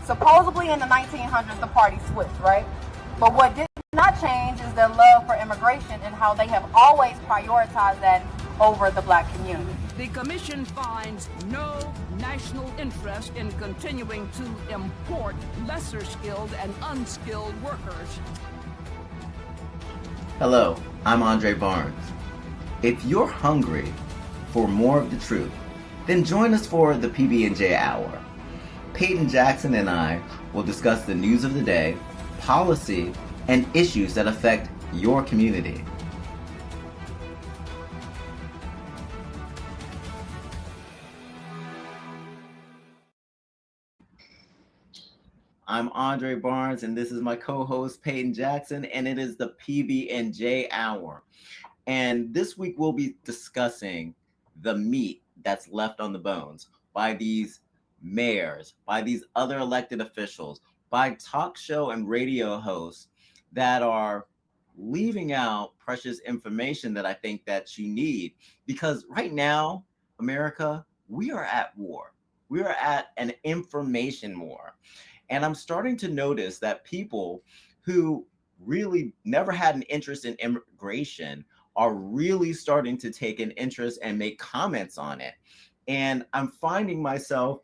Supposedly in the 1900s, the party switched, right? But what did not change is their love for immigration and how they have always prioritized that over the black community. The Commission finds no national interest in continuing to import lesser skilled and unskilled workers. Hello, I'm Andre Barnes. If you're hungry for more of the truth, then join us for the PB&J Hour. Peyton Jackson and I will discuss the news of the day, policy, and issues that affect your community. I'm Andre Barnes, and this is my co-host Peyton Jackson, and it is the PB&J Hour. And this week we'll be discussing the meat that's left on the bones by these mayors, by these other elected officials, by talk show and radio hosts that are leaving out precious information that I think that you need. Because right now, America, we are at war. We are at an information war. And I'm starting to notice that people who really never had an interest in immigration are really starting to take an interest and make comments on it. And I'm finding myself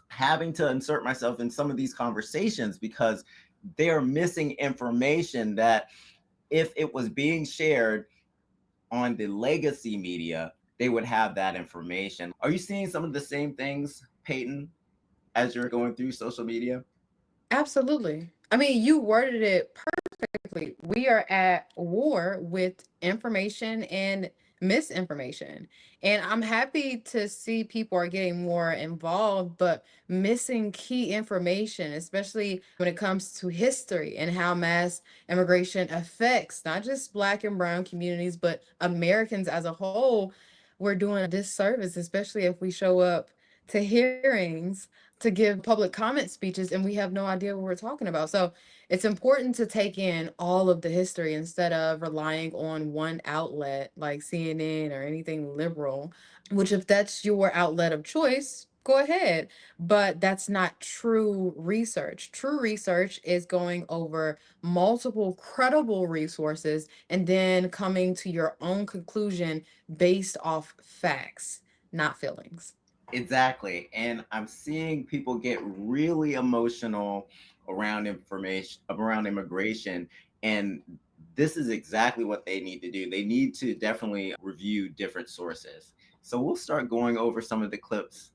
having to insert myself in some of these conversations because they're missing information that if it was being shared on the legacy media, they would have that information. Are you seeing some of the same things, Peyton, as you're going through social media? Absolutely. I mean, you worded it perfectly. We are at war with information and misinformation. And I'm happy to see people are getting more involved, but missing key information, especially when it comes to history and how mass immigration affects not just Black and Brown communities, but Americans as a whole. We're doing a disservice, especially if we show up to hearings to give public comment speeches and we have no idea what we're talking about. So it's important to take in all of the history instead of relying on one outlet like CNN or anything liberal, which if that's your outlet of choice, go ahead. But that's not true research. True research is going over multiple credible resources and then coming to your own conclusion based off facts, not feelings. Exactly. And I'm seeing people get really emotional around information, around immigration. And this is exactly what they need to do. They need to definitely review different sources. So we'll start going over some of the clips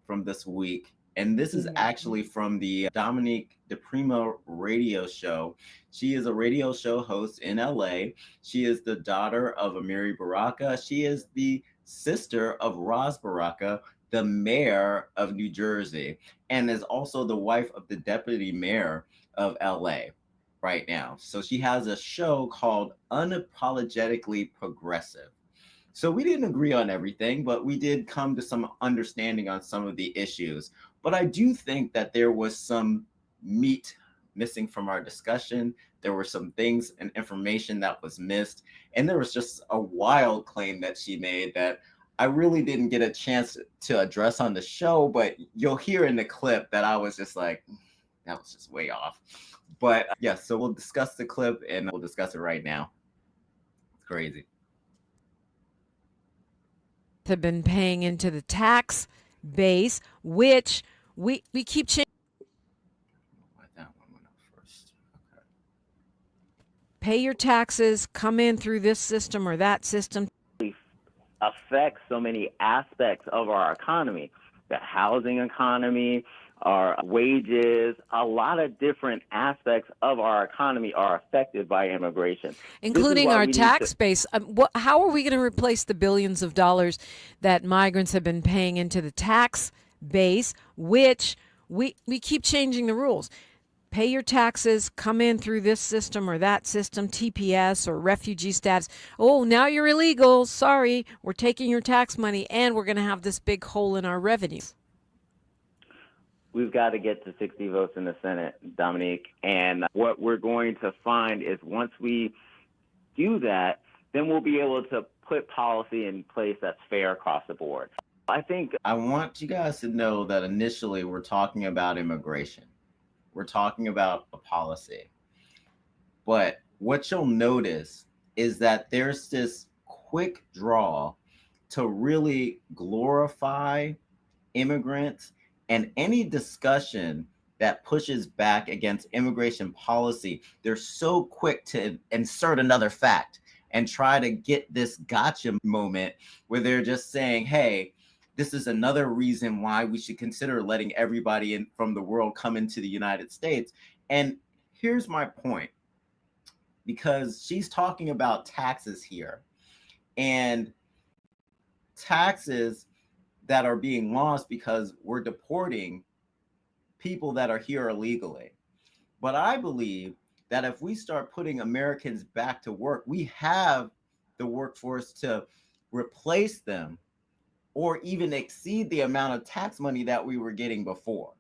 from this week. And this is actually from the Dominique DePrimo radio show. She is a radio show host in LA. She is the daughter of Amiri Baraka. She is the sister of Ras Baraka, the mayor of New Jersey, and is also the wife of the deputy mayor of LA right now. So she has a show called Unapologetically Progressive. So we didn't agree on everything, but we did come to some understanding on some of the issues. But I do think that there was some meat missing from our discussion. There were some things and information that was missed. And there was just a wild claim that she made that I really didn't get a chance to address on the show, but you'll hear in the clip that I was just like, that was just way off. But yeah, so we'll discuss the clip and we'll discuss it right now. It's crazy. Have been paying into the tax base, which we keep changing. That one went up first. Okay. Pay your taxes, come in through this system or that system. Affects so many aspects of our economy, the housing economy, our wages, a lot of different aspects of our economy are affected by immigration. Including our tax base. How are we going to replace the billions of dollars that migrants have been paying into the tax base, which we keep changing the rules? Pay your taxes, come in through this system or that system, TPS or refugee status. Oh, now you're illegal. Sorry, we're taking your tax money and we're going to have this big hole in our revenue. We've got to get to 60 votes in the Senate, Dominique. And what we're going to find is once we do that, then we'll be able to put policy in place that's fair across the board. I think I want you guys to know that initially we're talking about immigration. We're talking about a policy. But what you'll notice is that there's this quick draw to really glorify immigrants, and any discussion that pushes back against immigration policy, they're so quick to insert another fact and try to get this gotcha moment where they're just saying, hey, this is another reason why we should consider letting everybody in from the world come into the United States. And here's my point, because she's talking about taxes here, and taxes that are being lost because we're deporting people that are here illegally. But I believe that if we start putting Americans back to work, we have the workforce to replace them or even exceed the amount of tax money that we were getting before.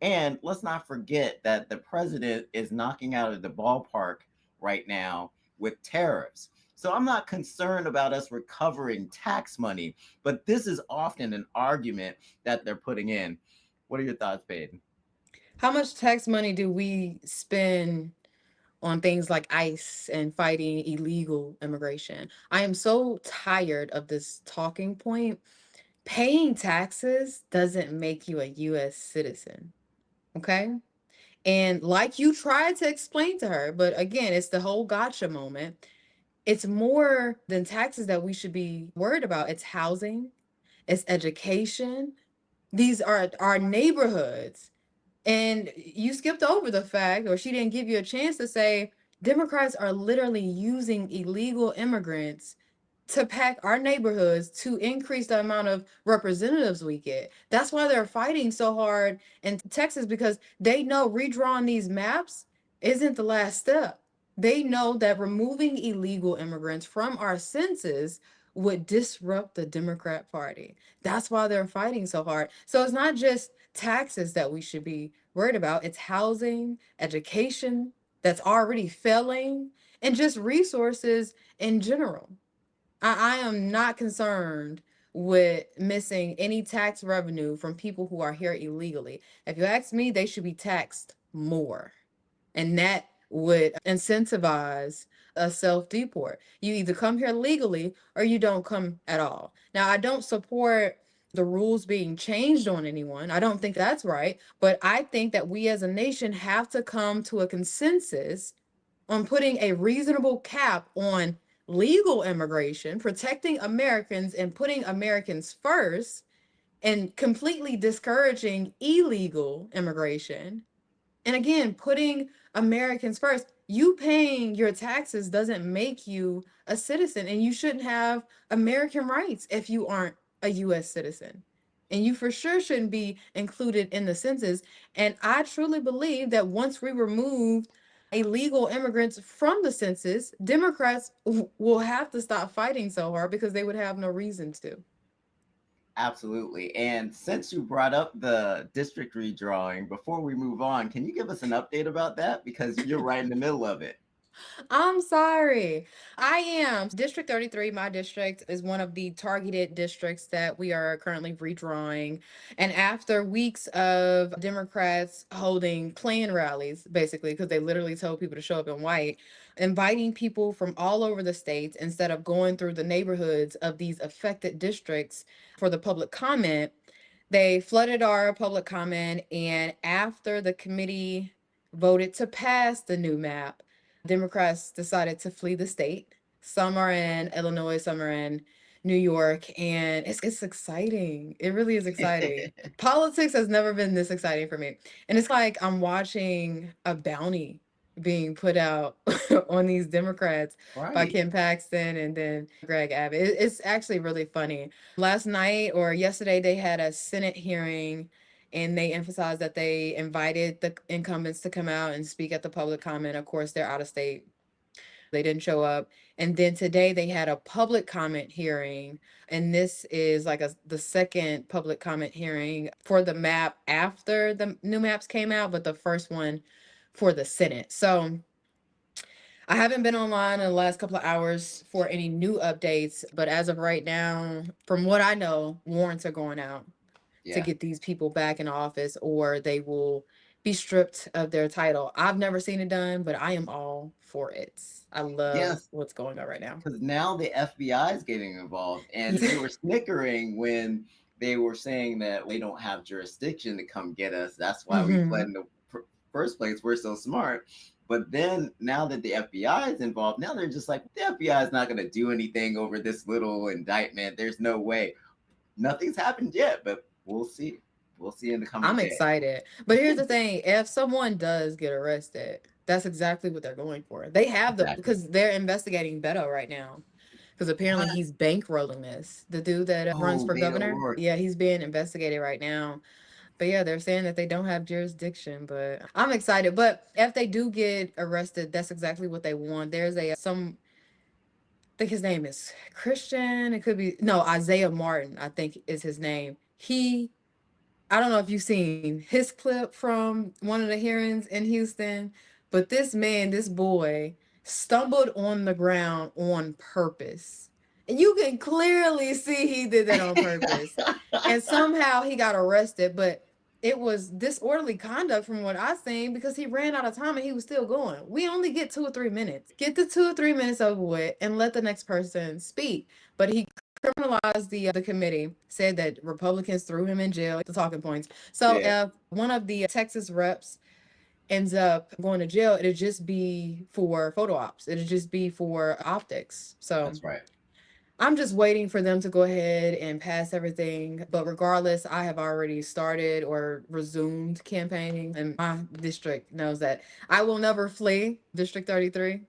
And let's not forget that the president is knocking out of the ballpark right now with tariffs. So I'm not concerned about us recovering tax money, but this is often an argument that they're putting in. What are your thoughts, Peyton? How much tax money do we spend on things like ICE and fighting illegal immigration? I am so tired of this talking point. Paying taxes doesn't make you a US citizen, okay? And like you tried to explain to her, but again, it's the whole gotcha moment. It's more than taxes that we should be worried about. It's housing, it's education. These are our neighborhoods. And you skipped over the fact, or she didn't give you a chance to say, Democrats are literally using illegal immigrants to pack our neighborhoods to increase the amount of representatives we get. That's why they're fighting so hard in Texas, because they know redrawing these maps isn't the last step. They know that removing illegal immigrants from our census would disrupt the Democrat Party. That's why they're fighting so hard. So it's not just taxes that we should be worried about, it's housing, education that's already failing, and just resources in general. I am not concerned with missing any tax revenue from people who are here illegally. If you ask me, they should be taxed more. And that would incentivize a self deport. You either come here legally or you don't come at all. Now, I don't support the rules being changed on anyone. I don't think that's right. But I think that we as a nation have to come to a consensus on putting a reasonable cap on legal immigration, protecting Americans and putting Americans first, and completely discouraging illegal immigration. And again, putting Americans first. You paying your taxes doesn't make you a citizen, and you shouldn't have American rights if you aren't a US citizen. And you for sure shouldn't be included in the census. And I truly believe that once we remove illegal immigrants from the census, Democrats will have to stop fighting so hard because they would have no reason to. Absolutely. And since you brought up the district redrawing, before we move on, can you give us an update about that? Because you're right in the middle of it. I'm sorry. I am. District 33, my district, is one of the targeted districts that we are currently redrawing. And after weeks of Democrats holding Klan rallies, basically, because they literally told people to show up in white, inviting people from all over the states instead of going through the neighborhoods of these affected districts for the public comment, they flooded our public comment. And after the committee voted to pass the new map, Democrats decided to flee the state. Some are in Illinois, some are in New York, and it's exciting. It really is exciting. Politics has never been this exciting for me. And it's like I'm watching a bounty being put out on these Democrats by Right. Ken Paxton and then Greg Abbott. It's actually really funny. Last night or yesterday, they had a Senate hearing and they emphasized that they invited the incumbents to come out and speak at the public comment. Of course, they're out of state. They didn't show up. And then today they had a public comment hearing. And this is like the second public comment hearing for the map after the new maps came out, but the first one for the Senate. So I haven't been online in the last couple of hours for any new updates, but as of right now, from what I know, warrants are going out to Yeah. get these people back in office or they will be stripped of their title. I've never seen it done, but I am all for it. I love Yes, what's going on right now. because now the FBI is getting involved, and they were snickering when they were saying that they don't have jurisdiction to come get us. That's why we fled Hmm. in the first place. We're so smart. But then now that the FBI is involved, now they're just like, the FBI is not going to do anything over this little indictment. There's no way. Nothing's happened yet, but we'll see. We'll see in the coming I'm day. excited. But here's the thing, if someone does get arrested, that's exactly what they're going for. They have Exactly. because they're investigating Beto right now. Because apparently What? he's bankrolling this. The dude that runs Oh, for Beto governor, O'Rourke. yeah, he's being investigated right now. But yeah, they're saying that they don't have jurisdiction, but I'm excited. But if they do get arrested, that's exactly what they want. There's a some I think his name is Christian. It could be no, Isaiah Martin, I think is his name. I don't know if you've seen his clip from one of the hearings in Houston, but this man, this boy, stumbled on the ground on purpose. And you can clearly see he did that on purpose. And somehow he got arrested, but it was disorderly conduct from what I've seen because he ran out of time and he was still going. We only get 2 or 3 minutes. Get the 2 or 3 minutes over with and let the next person speak. But he criminalized the committee, said that Republicans threw him in jail, the talking points. So Yeah, if one of the Texas reps ends up going to jail, it'd just be for photo ops. It'd just be for optics. So that's right. I'm just waiting for them to go ahead and pass everything. But regardless, I have already started or resumed campaigning, and my district knows that I will never flee District 33.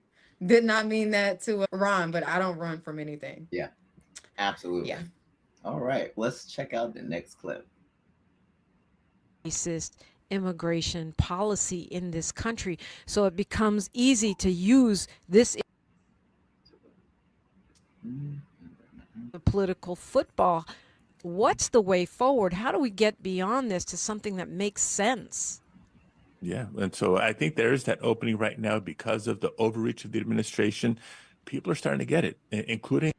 Did not mean that to rhyme, but I don't run from anything. Yeah, Yeah. absolutely. All right, let's check out the next clip. Racist immigration policy in this country. So it becomes easy to use this political football. What's the way forward? How do we get beyond this to something that makes sense? Yeah. And so I think there is that opening right now because of the overreach of the administration. People are starting to get it, including.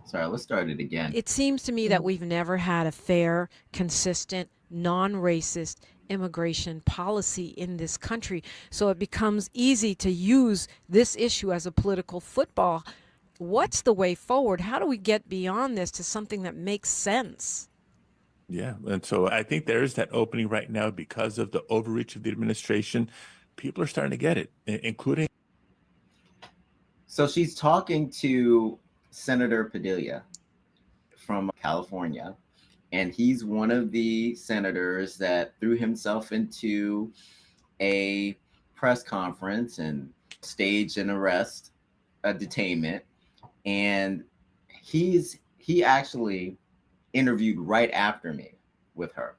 Sorry, let's start it again. It seems to me that we've never had a fair, consistent, non-racist immigration policy in this country. So it becomes easy to use this issue as a political football. What's the way forward? How do we get beyond this to something that makes sense? Yeah. And so I think there is that opening right now because of the overreach of the administration. People are starting to get it, including. So she's talking to Senator Padilla from California, and he's one of the senators that threw himself into a press conference and staged an arrest, a detainment, and he actually interviewed right after me with her.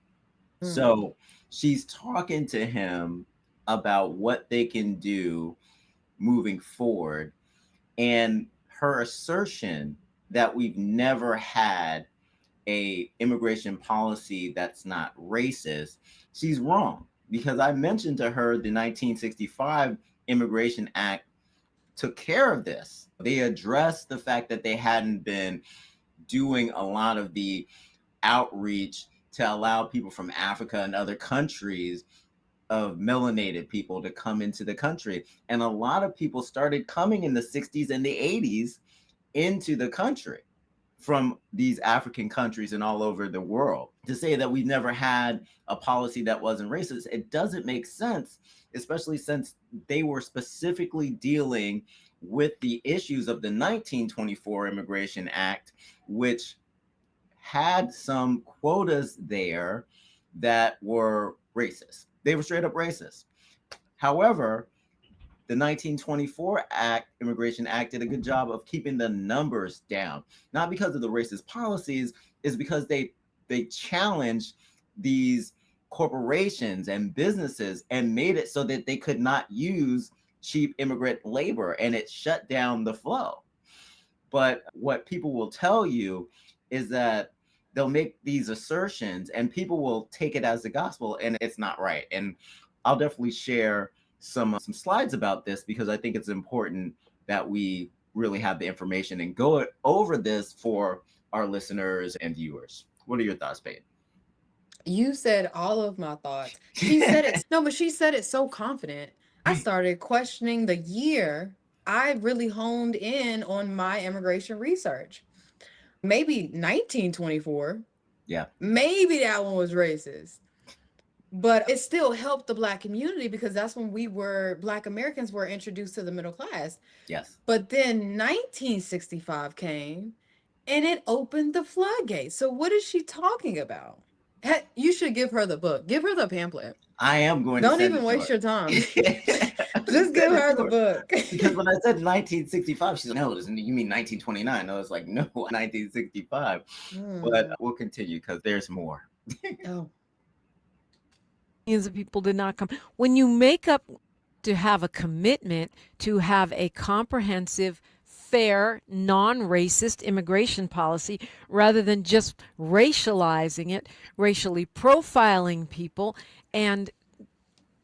So she's talking to him about what they can do moving forward, and her assertion that we've never had a immigration policy that's not racist, she's wrong, because I mentioned to her the 1965 Immigration Act took care of this. They addressed the fact that they hadn't been doing a lot of the outreach to allow people from Africa and other countries of melanated people to come into the country. And a lot of people started coming in the 60s and the 80s into the country from these African countries and all over the world. To say that we've never had a policy that wasn't racist, it doesn't make sense, especially since they were specifically dealing with the issues of the 1924 Immigration Act, which had some quotas there that were racist. They were straight up racist. However, the 1924 Immigration Act did a good job of keeping the numbers down, not because of the racist policies, is because they challenged these corporations and businesses and made it so that they could not use cheap immigrant labor, and it shut down the flow. But what people will tell you is that they'll make these assertions and people will take it as the gospel, and it's not right. And I'll definitely share some slides about this because I think it's important that we really have the information and go over this for our listeners and viewers. What are your thoughts, Peyton? You said all of my thoughts. She said it. No, but she said it so confident. I started questioning the year I really honed in on my immigration research. Maybe 1924. Yeah. Maybe that one was racist. But it still helped the Black community because that's when Black Americans were introduced to the middle class. Yes. But then 1965 came and it opened the floodgates. So what is she talking about? You should give her the book. Give her the pamphlet. I am going Don't to even waste your time. Just give her the book. Because when I said 1965, she's like, no, you mean 1929? I was like, no, 1965. But we'll continue because there's more. Oh. Millions of people did not come. When you make up to have a commitment to have a comprehensive, fair, non-racist immigration policy rather than just racializing it, racially profiling people, and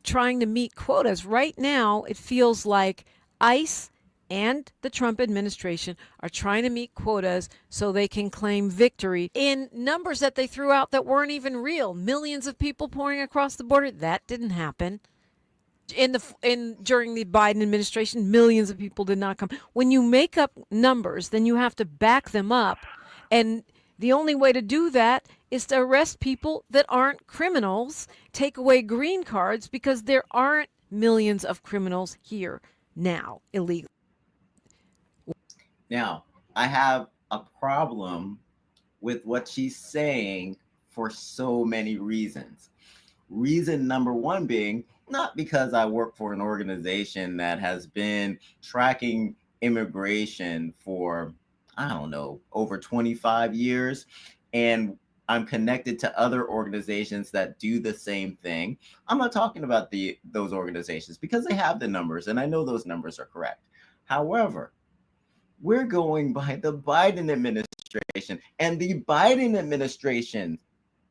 trying to meet quotas. Right now, it feels like ICE and the Trump administration are trying to meet quotas so they can claim victory in numbers that they threw out that weren't even real. Millions of people pouring across the border. That didn't happen. During the Biden administration, millions of people did not come. When you make up numbers, then you have to back them up. And the only way to do that is to arrest people that aren't criminals, take away green cards, because there aren't millions of criminals here now illegally. Now, I have a problem with what she's saying for so many reasons. Reason number one being, not because I work for an organization that has been tracking immigration for, I don't know, over 25 years, and I'm connected to other organizations that do the same thing. I'm not talking about those organizations because they have the numbers, and I know those numbers are correct. However, we're going by the Biden administration, and the Biden administration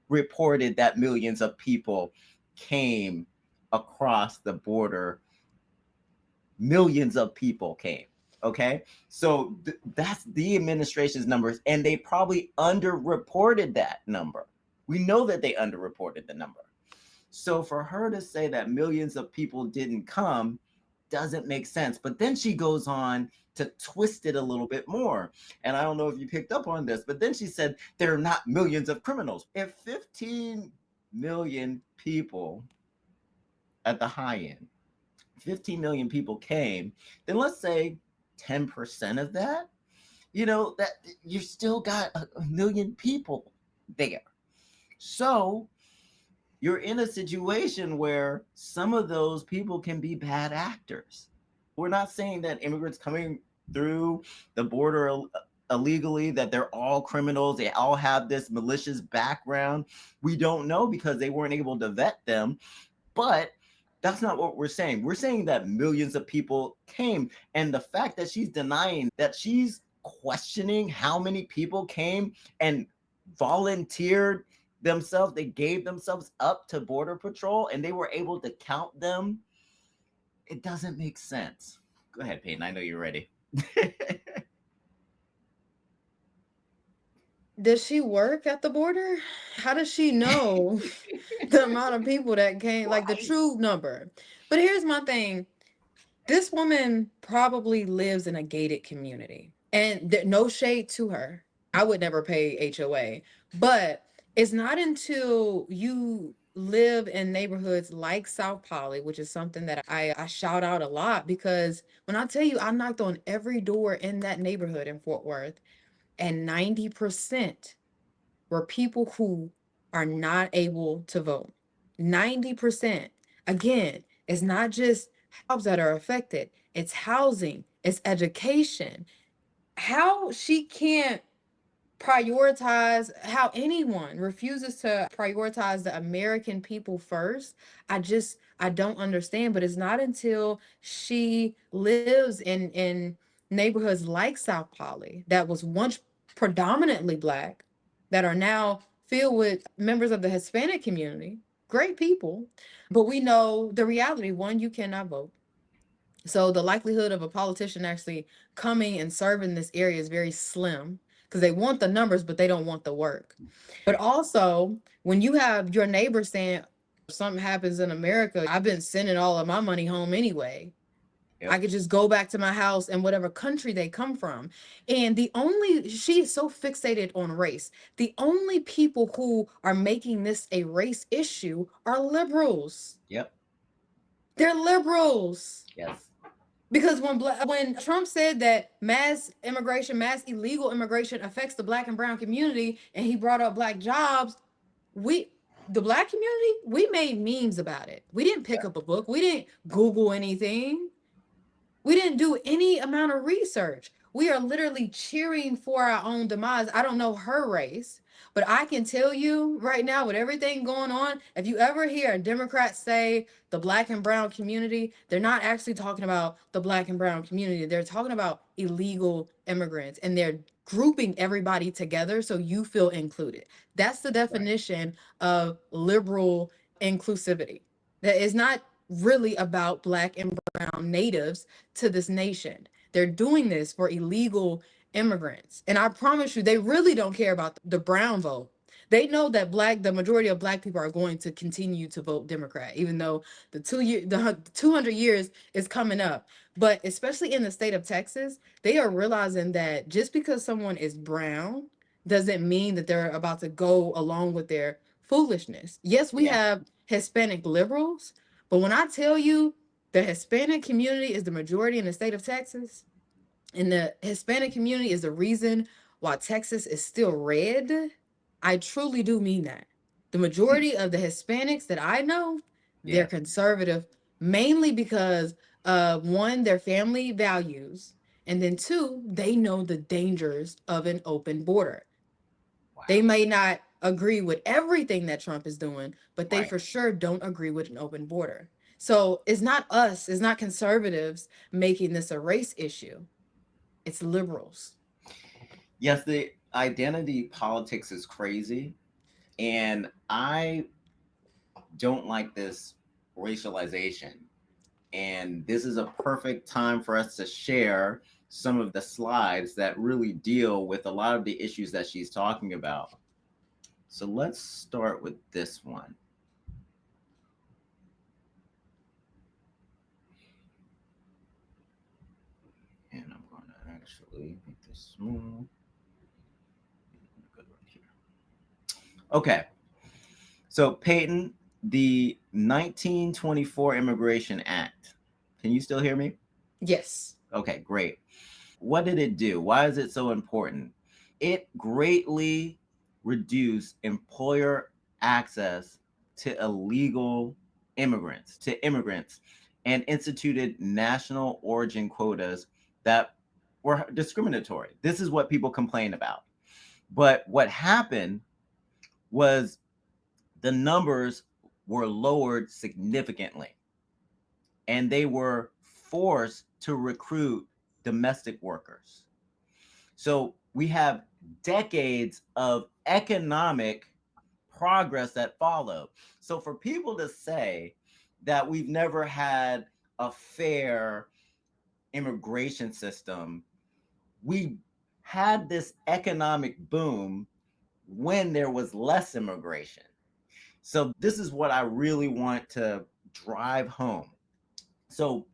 reported that millions of people came across the border. Millions of people came. Okay. So that's the administration's numbers, and they probably underreported that number. We know that they underreported the number. So for her to say that millions of people didn't come doesn't make sense. But then she goes on to twist it a little bit more. And I don't know if you picked up on this, but then she said there are not millions of criminals. If 15 million people at the high end, 15 million people came, then let's say 10% of that, that you still got a million people there. So you're in a situation where some of those people can be bad actors. We're not saying that immigrants coming through the border illegally, that they're all criminals, they all have this malicious background. We don't know because they weren't able to vet them. But that's not what we're saying. We're saying that millions of people came. And the fact that she's denying that, she's questioning how many people came and volunteered themselves, they gave themselves up to Border Patrol and they were able to count them. It doesn't make sense. Go ahead, Peyton. I know you're ready. Does she work at the border? How does she know the amount of people that came, like the true number? But here's my thing. This woman probably lives in a gated community, and no shade to her. I would never pay HOA, but it's not until you live in neighborhoods like South Poly, which is something that I shout out a lot, because when I tell you I knocked on every door in that neighborhood in Fort Worth, and 90% were people who are not able to vote. 90%. Again, it's not just jobs that are affected, it's housing, it's education. How she can't prioritize, how anyone refuses to prioritize the American people first, I don't understand. But it's not until she lives in neighborhoods like South Poly that was once predominantly Black, that are now filled with members of the Hispanic community, great people, but we know the reality. One, you cannot vote. So the likelihood of a politician actually coming and serving this area is very slim because they want the numbers, but they don't want the work. But also, when you have your neighbor saying, if something happens in America, I've been sending all of my money home anyway. Yep. I could just go back to my house in whatever country they come from. And she is so fixated on race. The only people who are making this a race issue are liberals. Yep. They're liberals. Yes. Because when Trump said that mass immigration, mass illegal immigration affects the Black and brown community, and he brought up Black jobs, the Black community, we made memes about it. We didn't pick up a book. We didn't Google anything. We didn't do any amount of research. We are literally cheering for our own demise. I don't know her race, but I can tell you right now, with everything going on, if you ever hear a Democrat say the Black and brown community, they're not actually talking about the Black and brown community. They're talking about illegal immigrants, and they're grouping everybody together so you feel included. That's the definition of liberal inclusivity. That is not really about Black and brown natives to this nation. They're doing this for illegal immigrants. And I promise you, they really don't care about the brown vote. They know that the majority of Black people are going to continue to vote Democrat, even though the 200 years is coming up. But especially in the state of Texas, they are realizing that just because someone is brown doesn't mean that they're about to go along with their foolishness. Yes, we have Hispanic liberals, but when I tell you the Hispanic community is the majority in the state of Texas, and the Hispanic community is the reason why Texas is still red, I truly do mean that. The majority of the Hispanics that I know, they're conservative, mainly because one, their family values, and then two, they know the dangers of an open border. Wow. They may not agree with everything that Trump is doing, but they for sure don't agree with an open border. So it's not us, it's not conservatives making this a race issue. It's liberals. Yes, the identity politics is crazy. And I don't like this racialization. And this is a perfect time for us to share some of the slides that really deal with a lot of the issues that she's talking about. So let's start with this one. And I'm going to actually make this small. Okay. So Peyton, the 1924 Immigration Act. Can you still hear me? Yes. Okay, great. What did it do? Why is it so important? It greatly reduced employer access to illegal immigrants, and instituted national origin quotas that were discriminatory. This is what people complain about. But what happened was the numbers were lowered significantly, and they were forced to recruit domestic workers. So we have decades of economic progress that followed. So for people to say that we've never had a fair immigration system, we had this economic boom when there was less immigration. So this is what I really want to drive home. So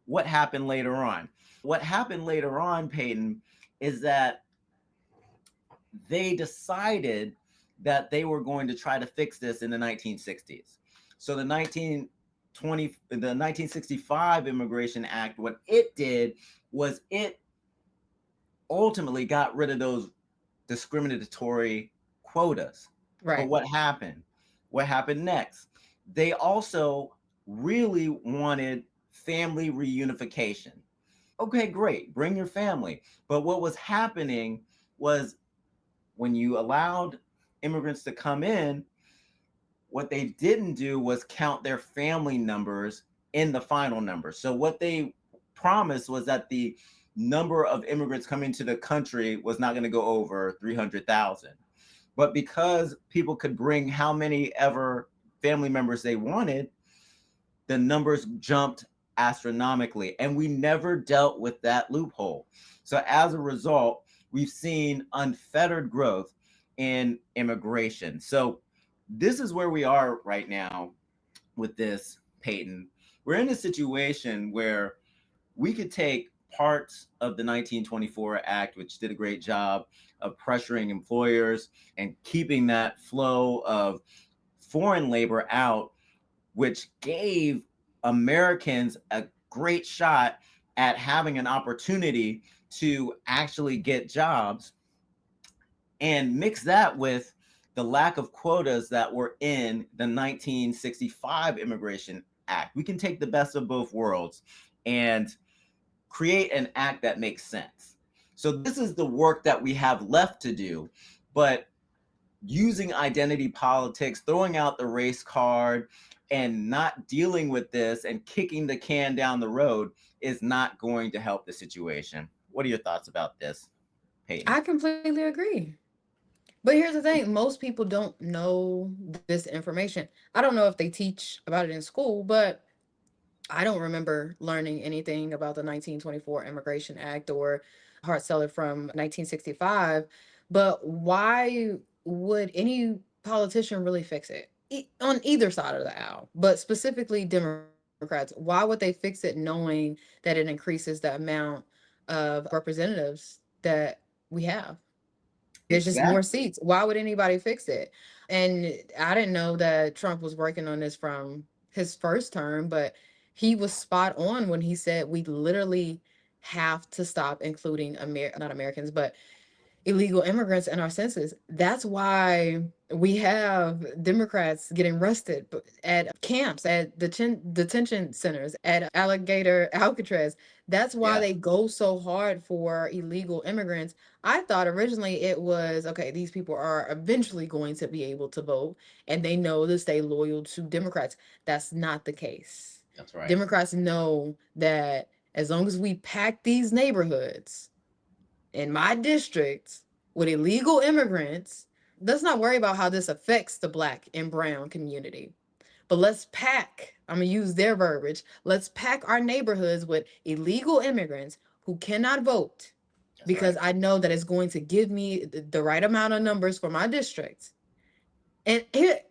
what happened later on? What happened later on, Peyton, is that they decided that they were going to try to fix this in the 1960s. So the 1965 Immigration Act, what it did was it ultimately got rid of those discriminatory quotas. Right. But what happened? What happened next? They also really wanted family reunification. Okay, great, bring your family. But what was happening was when you allowed immigrants to come in, what they didn't do was count their family numbers in the final number. So what they promised was that the number of immigrants coming to the country was not going to go over 300,000. But because people could bring how many ever family members they wanted, the numbers jumped astronomically. And we never dealt with that loophole. So as a result, we've seen unfettered growth in immigration. So this is where we are right now with this, Peyton. We're in a situation where we could take parts of the 1924 Act, which did a great job of pressuring employers and keeping that flow of foreign labor out, which gave Americans a great shot at having an opportunity to actually get jobs, and mix that with the lack of quotas that were in the 1965 Immigration Act. We can take the best of both worlds and create an act that makes sense. So this is the work that we have left to do, but using identity politics, throwing out the race card, and not dealing with this and kicking the can down the road is not going to help the situation. What are your thoughts about this, Peyton? I completely agree. But here's the thing, most people don't know this information. I don't know if they teach about it in school, but I don't remember learning anything about the 1924 Immigration Act or hard seller from 1965. But why would any politician really fix it? On either side of the aisle, but specifically Democrats, why would they fix it knowing that it increases the amount of representatives that we have? There's just more Exactly. seats. Why would anybody fix it? And I didn't know that Trump was working on this from his first term, but he was spot on when he said we literally have to stop including not Americans, but illegal immigrants in our census. That's why we have Democrats getting arrested at camps, at detention centers, at Alligator Alcatraz. That's why Yeah, they go so hard for illegal immigrants. I thought originally it was okay, these people are eventually going to be able to vote and they know to stay loyal to Democrats. That's not the case. that's right. Democrats know that as long as we pack these neighborhoods in my district with illegal immigrants, let's not worry about how this affects the Black and brown community. But let's pack, I'm gonna use their verbiage, let's pack our neighborhoods with illegal immigrants who cannot vote, That's because right. I know that it's going to give me the right amount of numbers for my district. And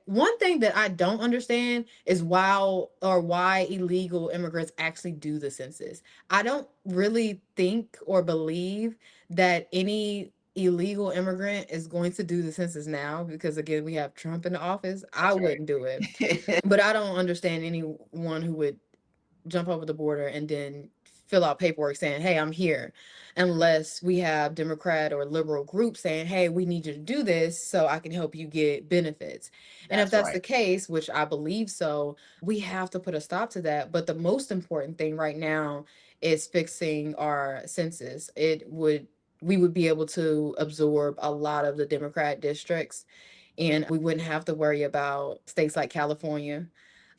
one thing that I don't understand is why illegal immigrants actually do the census. I don't really think or believe that any illegal immigrant is going to do the census now, because again, we have Trump in the office. I That's wouldn't do it. right. But I don't understand anyone who would jump over the border and then fill out paperwork saying, hey, I'm here, unless we have Democrat or liberal groups saying, hey, we need you to do this so I can help you get benefits. And if That's that's right. the case, which I believe so, we have to put a stop to that. But the most important thing right now is fixing our census. We would be able to absorb a lot of the Democrat districts, and we wouldn't have to worry about states like California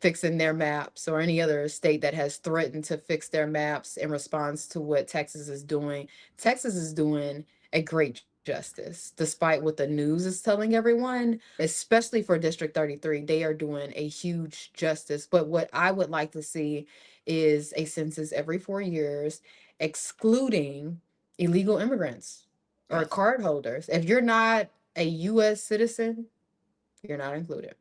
fixing their maps, or any other state that has threatened to fix their maps in response to what Texas is doing. Texas is doing a great justice, despite what the news is telling everyone, especially for District 33. They are doing a huge justice. But what I would like to see is a census every 4 years, excluding illegal immigrants or Yes. card holders. If you're not a US citizen, you're not included.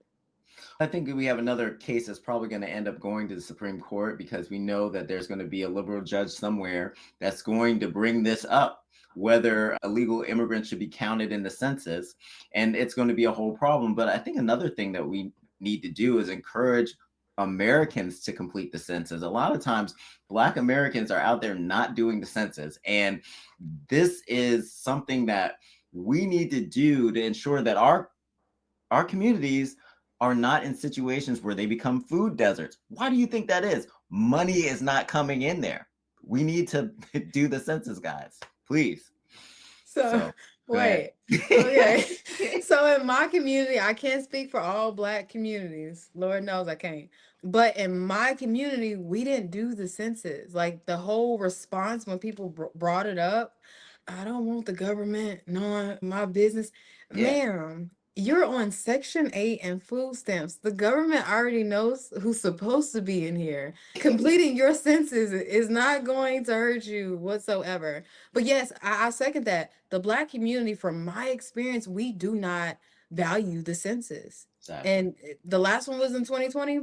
I think we have another case that's probably going to end up going to the Supreme Court, because we know that there's going to be a liberal judge somewhere that's going to bring this up, whether illegal immigrants should be counted in the census. And it's going to be a whole problem. But I think another thing that we need to do is encourage Americans to complete the census. A lot of times, Black Americans are out there not doing the census. And this is something that we need to do to ensure that our communities are not in situations where they become food deserts. Why do you think that is? Money is not coming in there. We need to do the census, guys. Please. So, So go ahead. wait. Okay. So in my community, I can't speak for all Black communities. Lord knows I can't. But in my community, we didn't do the census. Like, the whole response when people brought it up, I don't want the government knowing my business. Yeah. Ma'am, You're on Section 8 and food stamps. The government already knows who's supposed to be in here. Completing your census is not going to hurt you whatsoever. But yes, I second that. The Black community, from my experience, we do not value the census. Exactly. And the last one was in 2020.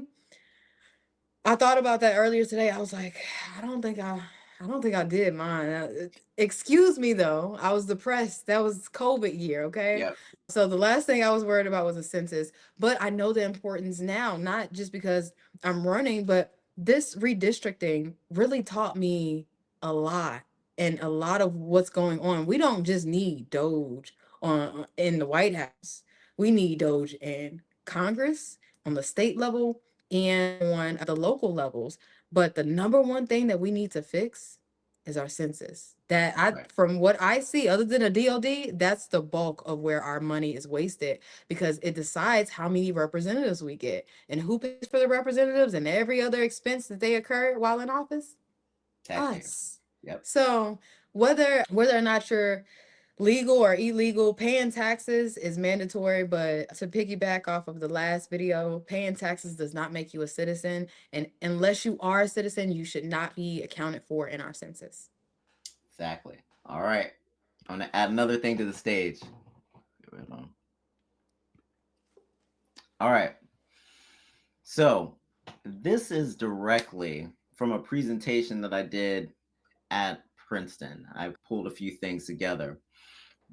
I thought about that earlier today. I was like, I don't think I did mine. Excuse me though. I was depressed. That was COVID year, okay? Yep. So the last thing I was worried about was a census, but I know the importance now, not just because I'm running, but this redistricting really taught me a lot and a lot of what's going on. We don't just need Doge in the White House. We need Doge in Congress, on the state level, and on at the local levels. But the number one thing that we need to fix is our census. Right. From what I see, other than a DOD, that's the bulk of where our money is wasted because it decides how many representatives we get and who pays for the representatives and every other expense that they occur while in office. Taxpayer. Us. Yep. So whether or not you're legal or illegal, paying taxes is mandatory, but to piggyback off of the last video, paying taxes does not make you a citizen. And unless you are a citizen, you should not be accounted for in our census. Exactly. All right. I'm going to add another thing to the stage. All right. So this is directly from a presentation that I did at Princeton. I pulled a few things together.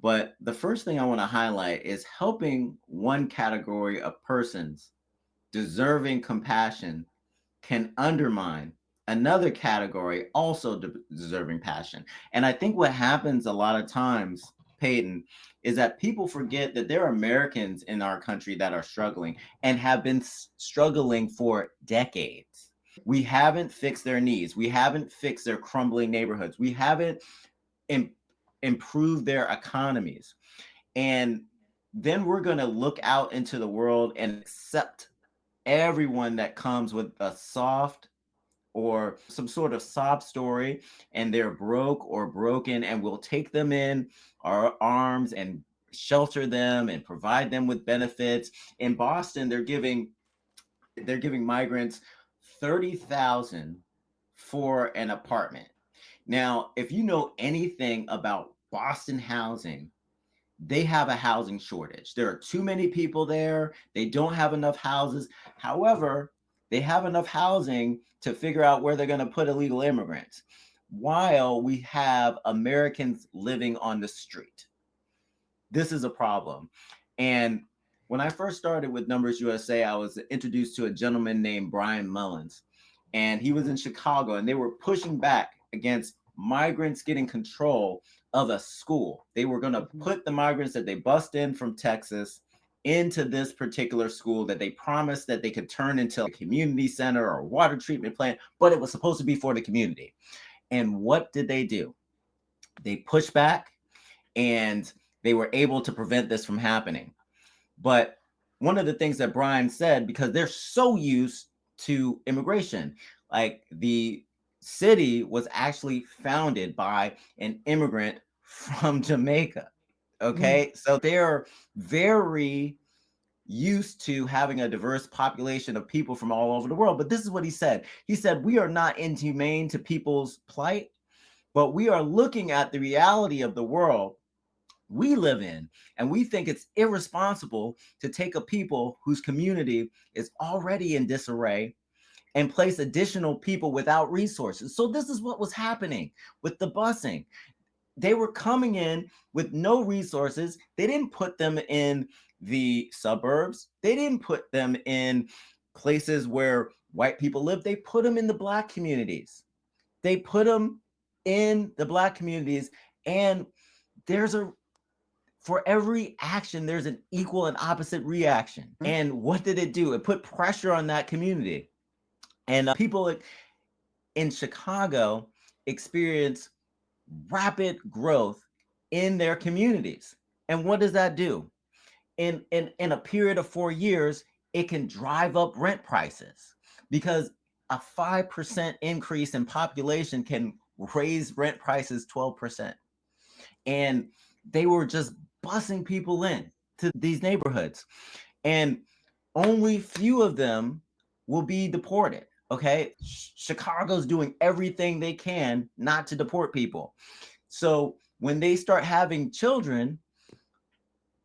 But the first thing I want to highlight is helping one category of persons deserving compassion can undermine another category also deserving passion. And I think what happens a lot of times, Peyton, is that people forget that there are Americans in our country that are struggling and have been struggling for decades. We haven't fixed their needs. We haven't fixed their crumbling neighborhoods. We haven't improved their economies. And then we're going to look out into the world and accept everyone that comes with a soft or some sort of sob story and they're broke or broken, and we'll take them in our arms and shelter them and provide them with benefits. In Boston, they're giving migrants $30,000 for an apartment. Now, if you know anything about Boston housing, they have a housing shortage. There are too many people there. They don't have enough houses. However, they have enough housing to figure out where they're going to put illegal immigrants, while we have Americans living on the street. This is a problem. And when I first started with Numbers USA, I was introduced to a gentleman named Brian Mullins, and he was in Chicago, and they were pushing back against migrants getting control of a school. They were going to put the migrants that they bust in from Texas into this particular school that they promised that they could turn into a community center or water treatment plant, but it was supposed to be for the community. And what did they do? They pushed back, and they were able to prevent this from happening. But one of the things that Brian said, because they're so used to immigration, like the city was actually founded by an immigrant from Jamaica. Okay. So they're very used to having a diverse population of people from all over the world. But this is what he said. He said, we are not inhumane to people's plight, but we are looking at the reality of the world we live in, and we think it's irresponsible to take a people whose community is already in disarray and place additional people without resources. So this is what was happening with the busing. They were coming in with no resources. They didn't put them in the suburbs. They didn't put them in places where white people live. They put them in the Black communities. They put them in the Black communities. And for every action, there's an equal and opposite reaction. And what did it do? It put pressure on that community. And people in Chicago experience rapid growth in their communities. And what does that do? In a period of 4 years, it can drive up rent prices, because a 5% increase in population can raise rent prices 12%. And they were just busing people in. to these neighborhoods, and only few of them will be deported. Okay, Chicago's doing everything they can not to deport people. So when they start having children,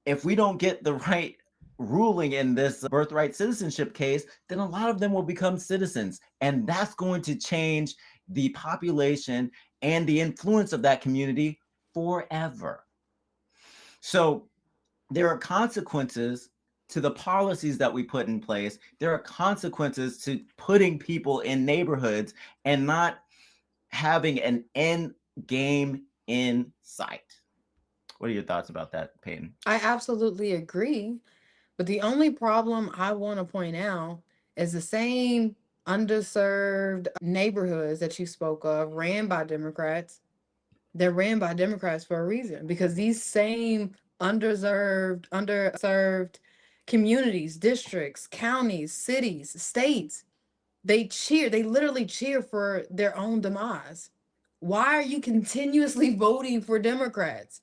if we don't get the right ruling in this birthright citizenship case, then a lot of them will become citizens. And that's going to change the population and the influence of that community forever. So there are consequences to the policies that we put in place. There are consequences to putting people in neighborhoods and not having an end game in sight. What are your thoughts about that, Peyton? I absolutely agree. But the only problem I want to point out is the same underserved neighborhoods that you spoke of ran by Democrats. They're ran by Democrats for a reason, because these same underserved communities, districts, counties, cities, states, they literally cheer for their own demise. Why are you continuously voting for Democrats?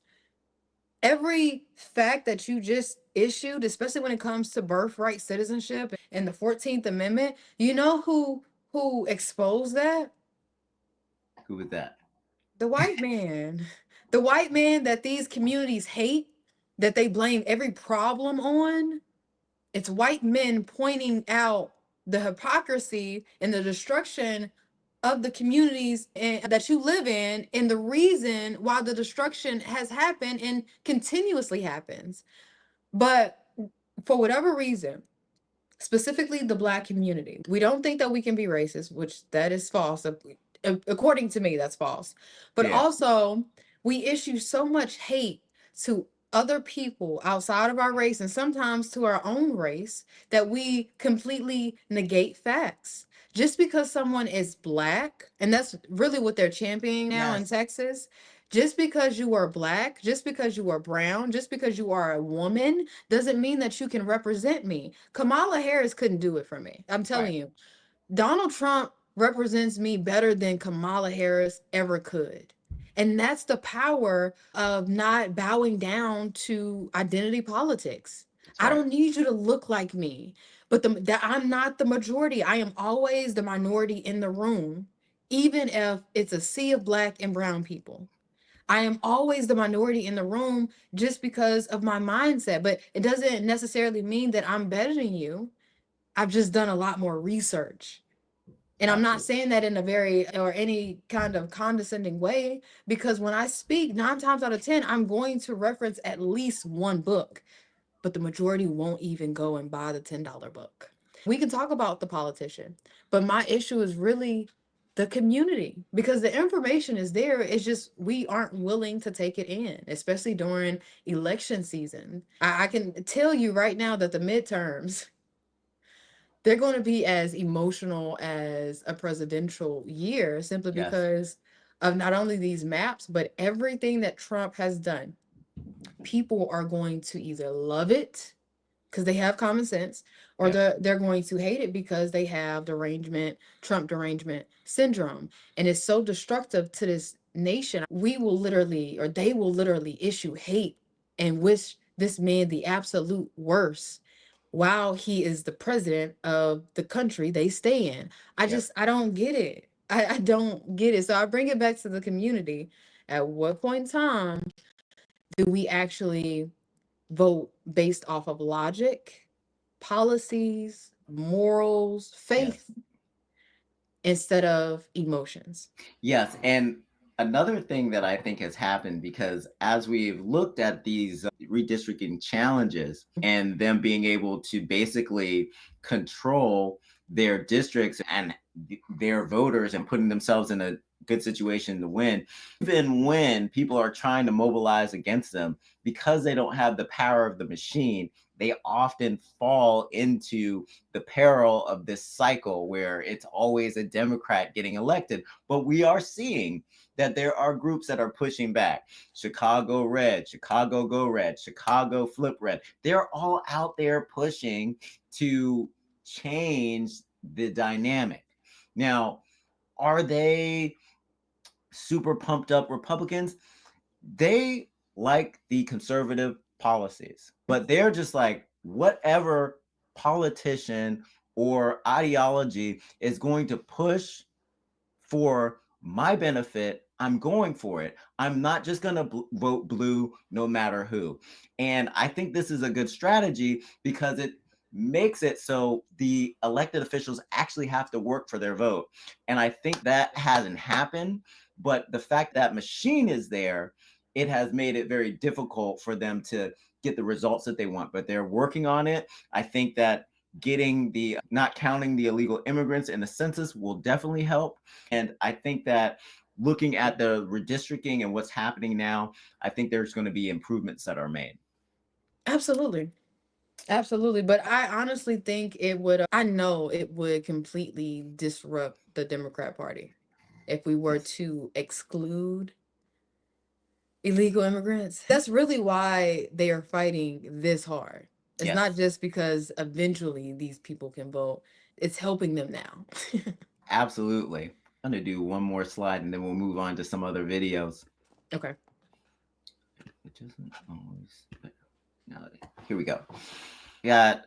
Every fact that you just issued, especially when it comes to birthright citizenship and the 14th Amendment, you know who exposed that? Who was that? The white man. The white man that these communities hate, that they blame every problem on. It's white men pointing out the hypocrisy and the destruction of the communities that you live in, and the reason why the destruction has happened and continuously happens. But for whatever reason, specifically the Black community, we don't think that we can be racist, which that is false. According to me, that's false. But Yeah. also, we issue so much hate to other people outside of our race, and sometimes to our own race, that we completely negate facts. Just because someone is Black, and that's really what they're championing now in Yes. Texas. Just because you are Black, just because you are brown, just because you are a woman, doesn't mean that you can represent me. Kamala Harris couldn't do it for me. I'm telling Right. you. Donald Trump represents me better than Kamala Harris ever could. And that's the power of not bowing down to identity politics. That's I right. don't need you to look like me, but that I'm not the majority. I am always the minority in the room, even if it's a sea of Black and brown people. I am always the minority in the room just because of my mindset, but it doesn't necessarily mean that I'm better than you. I've just done a lot more research. And I'm not Absolutely. saying that in a very or any kind of condescending way, because when I speak, 9 times out of 10, I'm going to reference at least one book, but the majority won't even go and buy the $10 book. We can talk about the politician, but my issue is really the community, because the information is there. It's just we aren't willing to take it in, especially during election season. I can tell you right now that the midterms, they're going to be as emotional as a presidential year, simply Yes. because of not only these maps, but everything that Trump has done. People are going to either love it because they have common sense, or Yep. they're going to hate it because they have Trump derangement syndrome. And it's so destructive to this nation. We will literally, or they will literally issue hate and wish this man the absolute worst while he is the president of the country they stay in. Yep. I don't get it. I don't get it. So I bring it back to the community. At what point in time do we actually vote based off of logic, policies, morals, Yes. faith, instead of emotions? Yes. And another thing that I think has happened, because as we've looked at these redistricting challenges and them being able to basically control their districts and their voters and putting themselves in a good situation to win, even when people are trying to mobilize against them, because they don't have the power of the machine, they often fall into the peril of this cycle where it's always a Democrat getting elected. But we are seeing that there are groups that are pushing back. Chicago Red, Chicago Go Red, Chicago Flip Red. They're all out there pushing to change the dynamic. Now, are they super pumped up Republicans? They like the conservative policies. But they're just like, whatever politician or ideology is going to push for my benefit, I'm going for it. I'm not just going to vote blue no matter who. And I think this is a good strategy because it makes it so the elected officials actually have to work for their vote. And I think that hasn't happened, but the fact that machine is there, it has made it very difficult for them to get the results that they want, but they're working on it. I think that getting the not counting the illegal immigrants in the census will definitely help. And I think that looking at the redistricting and what's happening now, I think there's going to be improvements that are made. Absolutely. Absolutely. But I honestly think I know it would completely disrupt the Democrat Party if we were to exclude illegal immigrants. That's really why they are fighting this hard. It's Yes. not just because eventually these people can vote, it's helping them now. Absolutely. I'm going to do one more slide and then we'll move on to some other videos. Okay. Which isn't always. No, here we go. We got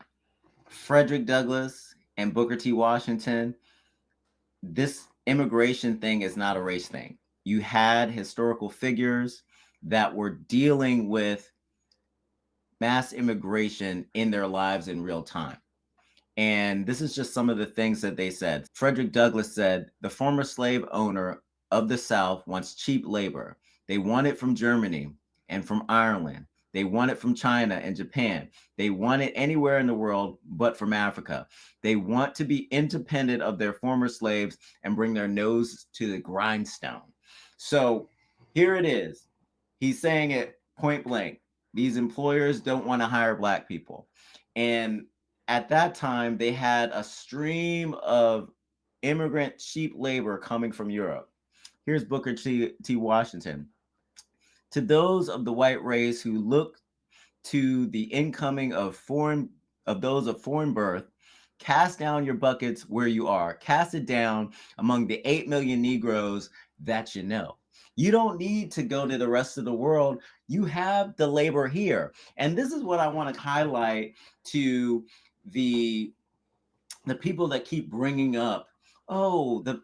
Frederick Douglass and Booker T. Washington. This immigration thing is not a race thing. You had historical figures that were dealing with mass immigration in their lives in real time. And this is just some of the things that they said. Frederick Douglass said, the former slave owner of the South wants cheap labor. They want it from Germany and from Ireland. They want it from China and Japan. They want it anywhere in the world but from Africa. They want to be independent of their former slaves and bring their nose to the grindstone. So here it is. He's saying it point blank. These employers don't want to hire Black people. And at that time, they had a stream of immigrant cheap labor coming from Europe. Here's Booker T. Washington. To those of the white race who look to the incoming of those of foreign birth, cast down your buckets where you are. Cast it down among the 8 million Negroes that you know. You don't need to go to the rest of the world. You have the labor here. And this is what I want to highlight to the people that keep bringing up,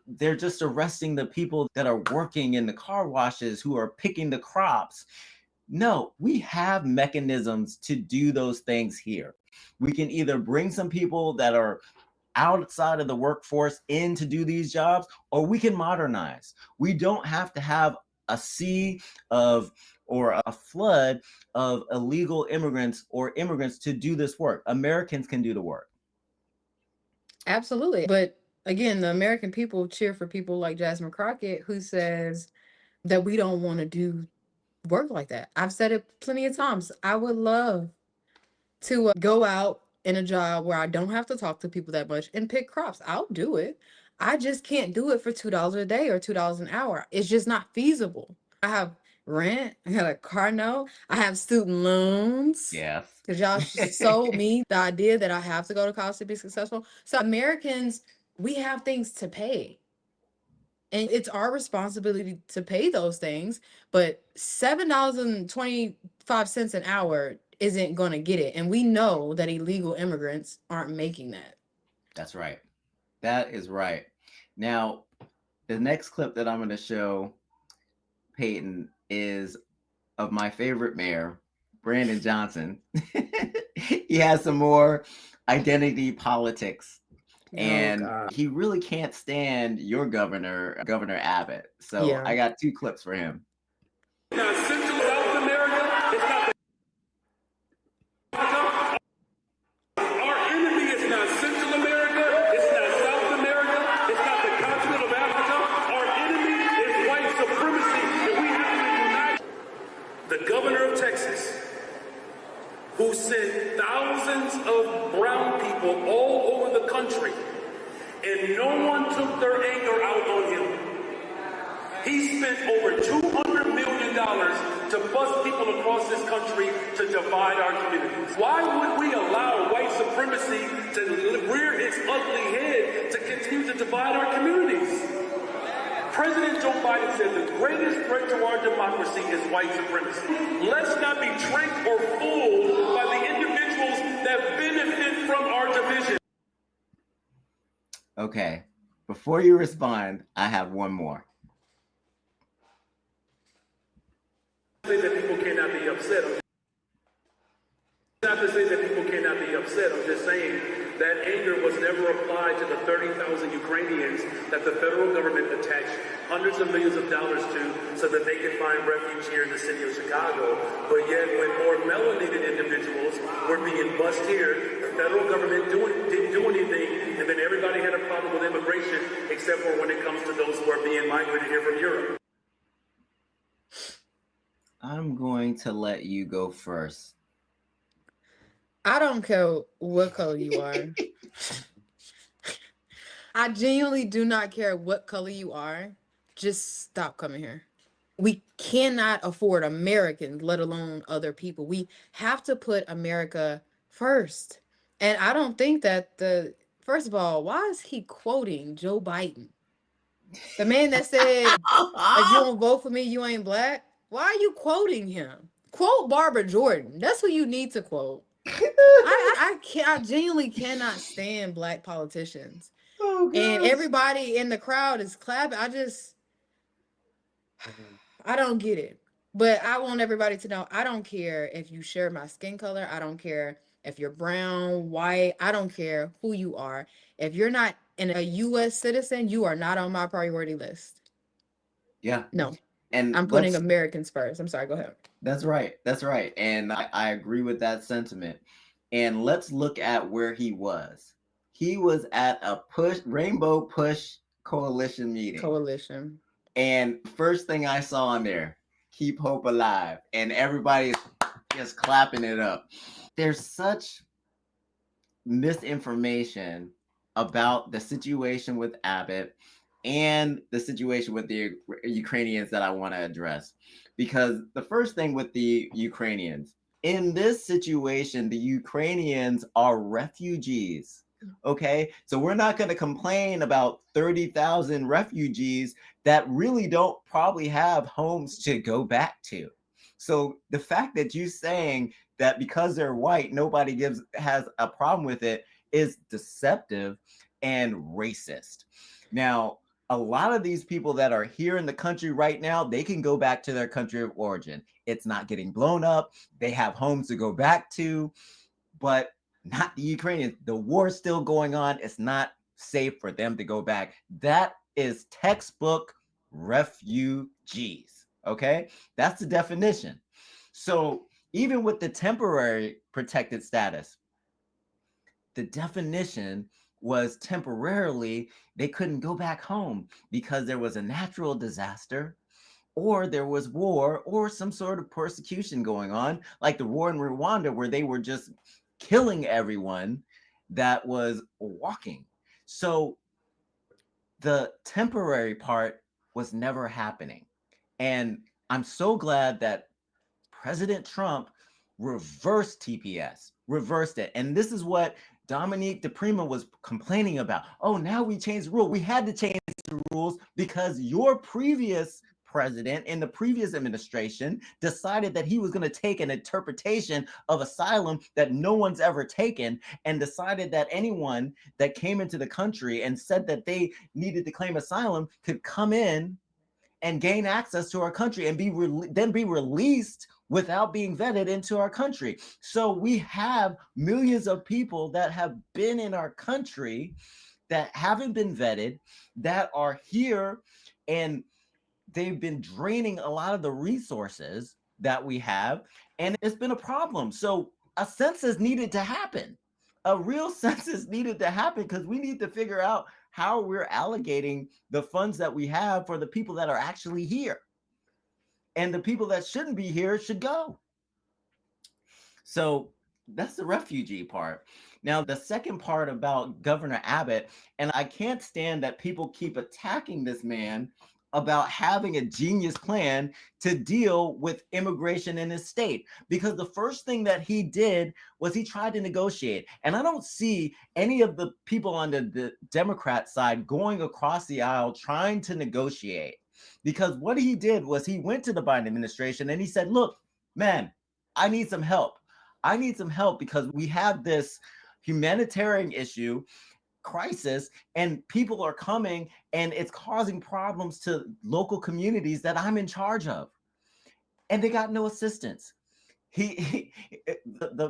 they're just arresting the people that are working in the car washes who are picking the crops. No, we have mechanisms to do those things here. We can either bring some people that are outside of the workforce in to do these jobs, or we can modernize. We don't have to have a sea of or a flood of illegal immigrants or immigrants to do this work. Americans can do the work. Absolutely. But again, the American people cheer for people like Jasmine Crockett, who says that we don't want to do work like that. I've said it plenty of times. I would love to go out in a job where I don't have to talk to people that much and pick crops. I'll do it. I just can't do it for $2 a day or $2 an hour. It's just not feasible. I have rent. I got a car note. I have student loans. Yes. Because y'all sold me the idea that I have to go to college to be successful. So Americans, we have things to pay. And it's our responsibility to pay those things. But $7.25 an hour isn't going to get it. And we know that illegal immigrants aren't making that. That's right. That is right. Now, the next clip that I'm going to show, Peyton, is of my favorite mayor, Brandon Johnson. He has some more identity politics. And he really can't stand your governor, Governor Abbott. So yeah. I got 2 clips for him. Now, Central South America is not our enemy. Is not Central America. It's not South America. It's not the continent of Africa. Our enemy is white supremacy, and we have to unite. The governor of Texas, who sent thousands of brown people all over the country, and no one took their anger out on him. He spent over $200 million to bus people across this country to divide our communities. Why would we allow white supremacy to rear its ugly head to continue to divide our communities? President Joe Biden said the greatest threat to our democracy is white supremacy. Let's not be tricked or fooled by the individuals that benefit from our division. Okay, before you respond, I have one more. Say that people cannot be upset. Not to say that people cannot be upset. I'm just saying that anger was never applied to the 30,000 Ukrainians that the federal government attached hundreds of millions of dollars to so that they could find refuge here in the city of Chicago. But yet when more melanated individuals were being bussed here, the federal government didn't do anything, and then everybody had a problem with immigration except for when it comes to those who are being migrated here from Europe. I'm going to let you go first. I don't care what color you are. I genuinely do not care what color you are. Just stop coming here. We cannot afford Americans, let alone other people. We have to put America first. And I don't think that first of all, why is he quoting Joe Biden? The man that said, if you don't vote for me, you ain't black. Why are you quoting him? Quote Barbara Jordan. That's who you need to quote. I genuinely cannot stand black politicians. Oh, and everybody in the crowd is clapping. I don't get it. But I want everybody to know, I don't care if you share my skin color. I don't care if you're brown, white. I don't care who you are. If you're not a U.S. citizen, you are not on my priority list. Yeah. No. And I'm putting Americans first. I'm sorry, go ahead. That's right. That's right. And I agree with that sentiment. And let's look at where he was. He was at a Rainbow Push Coalition meeting. And first thing I saw on there, keep hope alive. And everybody's just clapping it up. There's such misinformation about the situation with Abbott and the situation with the Ukrainians that I want to address. Because the first thing with the Ukrainians, in this situation, the Ukrainians are refugees. Okay, so we're not going to complain about 30,000 refugees that really don't probably have homes to go back to. So the fact that you're saying that because they're white, nobody has a problem with it is deceptive and racist. Now, a lot of these people that are here in the country right now, they can go back to their country of origin. It's not getting blown up. They have homes to go back to, but not the Ukrainians. The war's still going on. It's not safe for them to go back. That is textbook refugees. Okay, that's the definition. So even with the temporary protected status, the definition was temporarily they couldn't go back home because there was a natural disaster or there was war or some sort of persecution going on, like the war in Rwanda where they were just killing everyone that was walking. So the temporary part was never happening. And I'm so glad that President Trump reversed TPS, reversed it. And this is what Dominique DePrima was complaining about. Oh, now we changed the rule. We had to change the rules because your previous president in the previous administration decided that he was going to take an interpretation of asylum that no one's ever taken and decided that anyone that came into the country and said that they needed to claim asylum could come in and gain access to our country and then be released without being vetted into our country. So we have millions of people that have been in our country that haven't been vetted, that are here, and they've been draining a lot of the resources that we have, and it's been a problem. So a census needed to happen. A real census needed to happen because we need to figure out how we're allocating the funds that we have for the people that are actually here. And the people that shouldn't be here should go. So that's the refugee part. Now, the second part about Governor Abbott, and I can't stand that people keep attacking this man about having a genius plan to deal with immigration in his state, because the first thing that he did was he tried to negotiate. And I don't see any of the people on the Democrat side going across the aisle trying to negotiate, because what he did was he went to the Biden administration and he said, look, man, I need some help. I need some help because we have this humanitarian issue crisis and people are coming and it's causing problems to local communities that I'm in charge of, and they got no assistance. The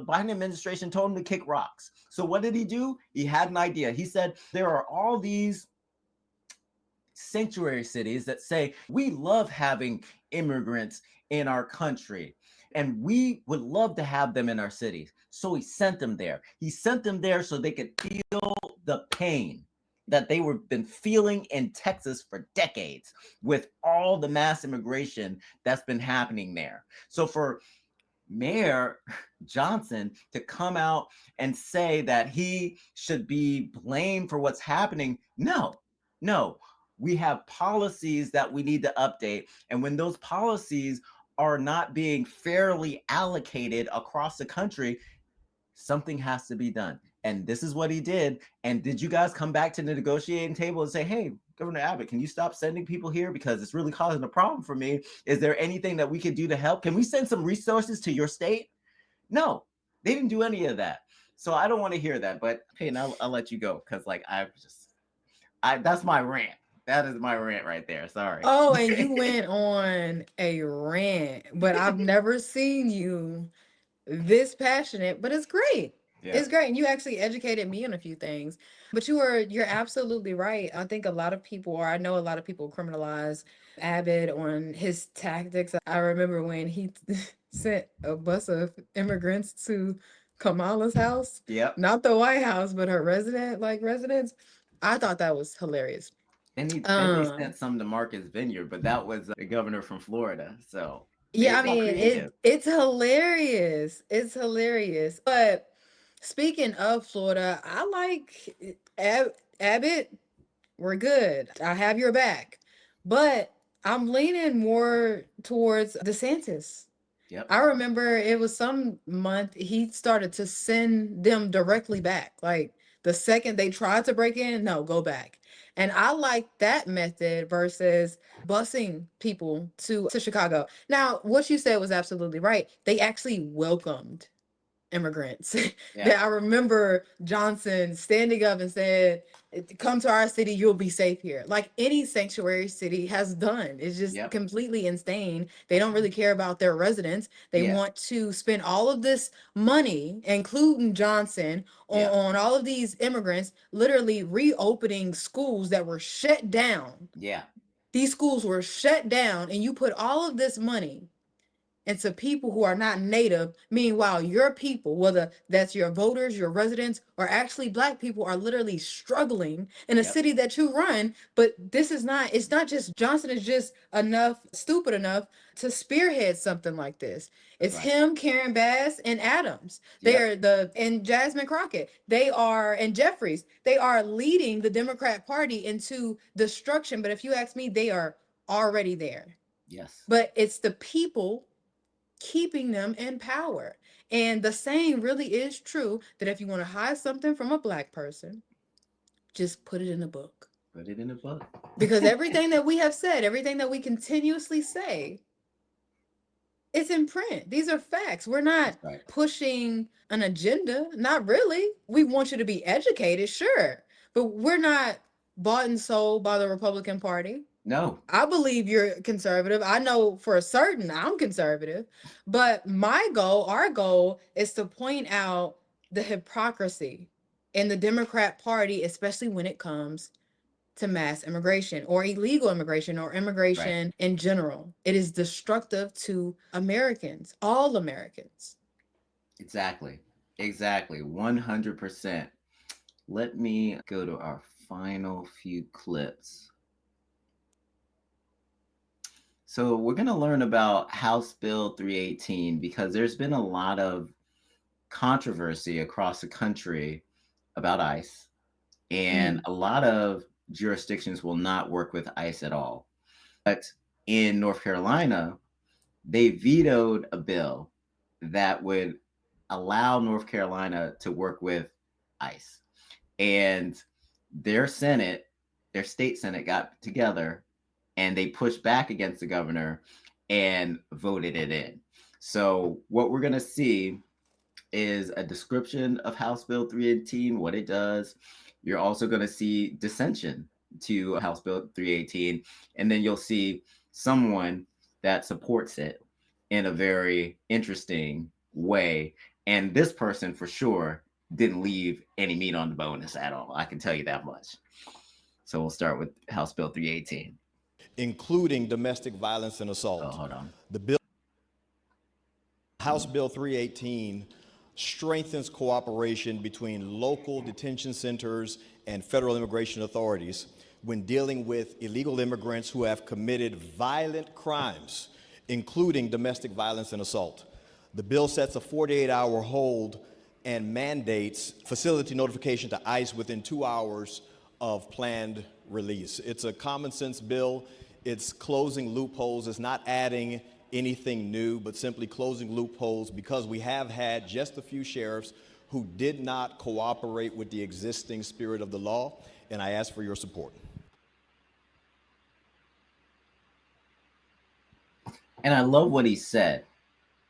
Biden administration told him to kick rocks. So what did he do? He had an idea. He said there are all these sanctuary cities that say we love having immigrants in our country and we would love to have them in our cities. So he sent them there. He sent them there so they could feel the pain that they were been feeling in Texas for decades with all the mass immigration that's been happening there. So for Mayor Johnson to come out and say that he should be blamed for what's happening, no. We have policies that we need to update. And when those policies are not being fairly allocated across the country, something has to be done. And this is what he did. And did you guys come back to the negotiating table and say, hey, Governor Abbott, can you stop sending people here because it's really causing a problem for me? Is there anything that we could do to help? Can we send some resources to your state? No, they didn't do any of that. So I don't want to hear that. But Peyton, I'll let you go because like that's my rant. That is my rant right there. Sorry. Oh, and you went on a rant, but I've never seen you this passionate, but it's great. Yeah. It's great. And you actually educated me on a few things. But you're absolutely right. I think a lot of people, or I know a lot of people criminalize Abbott on his tactics. I remember when he sent a bus of immigrants to Kamala's house. Yep. Not the White House, but her residence. I thought that was hilarious. And they sent some to Marcus Vineyard, but that was the governor from Florida. So yeah, I mean, it's hilarious. It's hilarious. But speaking of Florida, I like Abbott. We're good. I have your back. But I'm leaning more towards DeSantis. Yep. I remember it was some month he started to send them directly back. Like the second they tried to break in, no, go back. And I like that method versus busing people to Chicago. Now, what you said was absolutely right. They actually welcomed immigrants. Yeah. I remember Johnson standing up and said, come to our city, you'll be safe here. Like any sanctuary city has done. It's just Yep. completely insane. They don't really care about their residents. They want to spend all of this money, including Johnson, on all of these immigrants, literally reopening schools that were shut down. Yeah. These schools were shut down, and you put all of this money into people who are not native. Meanwhile, your people, whether that's your voters, your residents, or actually Black people, are literally struggling in a city that you run. But it's not just Johnson is just stupid enough to spearhead something like this. It's him, Karen Bass, and Adams. And Jasmine Crockett. And Jeffries. They are leading the Democrat Party into destruction. But if you ask me, they are already there. Yes. But it's the people keeping them in power. And the saying really is true that if you want to hide something from a Black person, just put it in a book. Put it in a book. Because everything that we have said, everything that we continuously say, it's in print. These are facts. We're not pushing an agenda. Not really. We want you to be educated, sure. But we're not bought and sold by the Republican Party. No. I believe you're conservative. I know for a certain I'm conservative, but our goal is to point out the hypocrisy in the Democrat Party, especially when it comes to mass immigration or illegal immigration or immigration in general. It is destructive to Americans, all Americans. Exactly. 100%. Let me go to our final few clips. So we're going to learn about House Bill 318 because there's been a lot of controversy across the country about ICE, and a lot of jurisdictions will not work with ICE at all. But in North Carolina, they vetoed a bill that would allow North Carolina to work with ICE. And their Senate, their state Senate got together and they pushed back against the governor and voted it in. So, what we're going to see is a description of House Bill 318, what it does. You're also going to see dissension to House Bill 318, and then you'll see someone that supports it in a very interesting way. And this person, for sure, didn't leave any meat on the bonus at all. I can tell you that much. So we'll start with House Bill 318. Including domestic violence and assault. Oh, hold on. The bill, House Bill 318, strengthens cooperation between local detention centers and federal immigration authorities when dealing with illegal immigrants who have committed violent crimes, including domestic violence and assault. The bill sets a 48-hour hold and mandates facility notification to ICE within 2 hours of planned release. It's a common sense bill. It's closing loopholes. It's not adding anything new, but simply closing loopholes because we have had just a few sheriffs who did not cooperate with the existing spirit of the law, and I ask for your support. And I love what he said.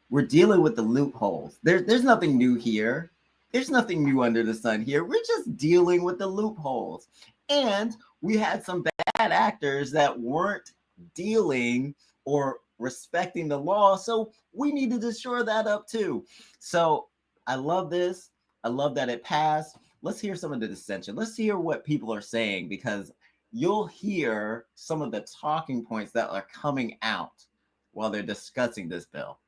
We're dealing with the loopholes. There's nothing new here. There's nothing new under the sun here. We're just dealing with the loopholes. And we had some bad actors that weren't dealing or respecting the law. So we needed to shore that up too. So I love this. I love that it passed. Let's hear some of the dissension. Let's hear what people are saying, because you'll hear some of the talking points that are coming out while they're discussing this bill.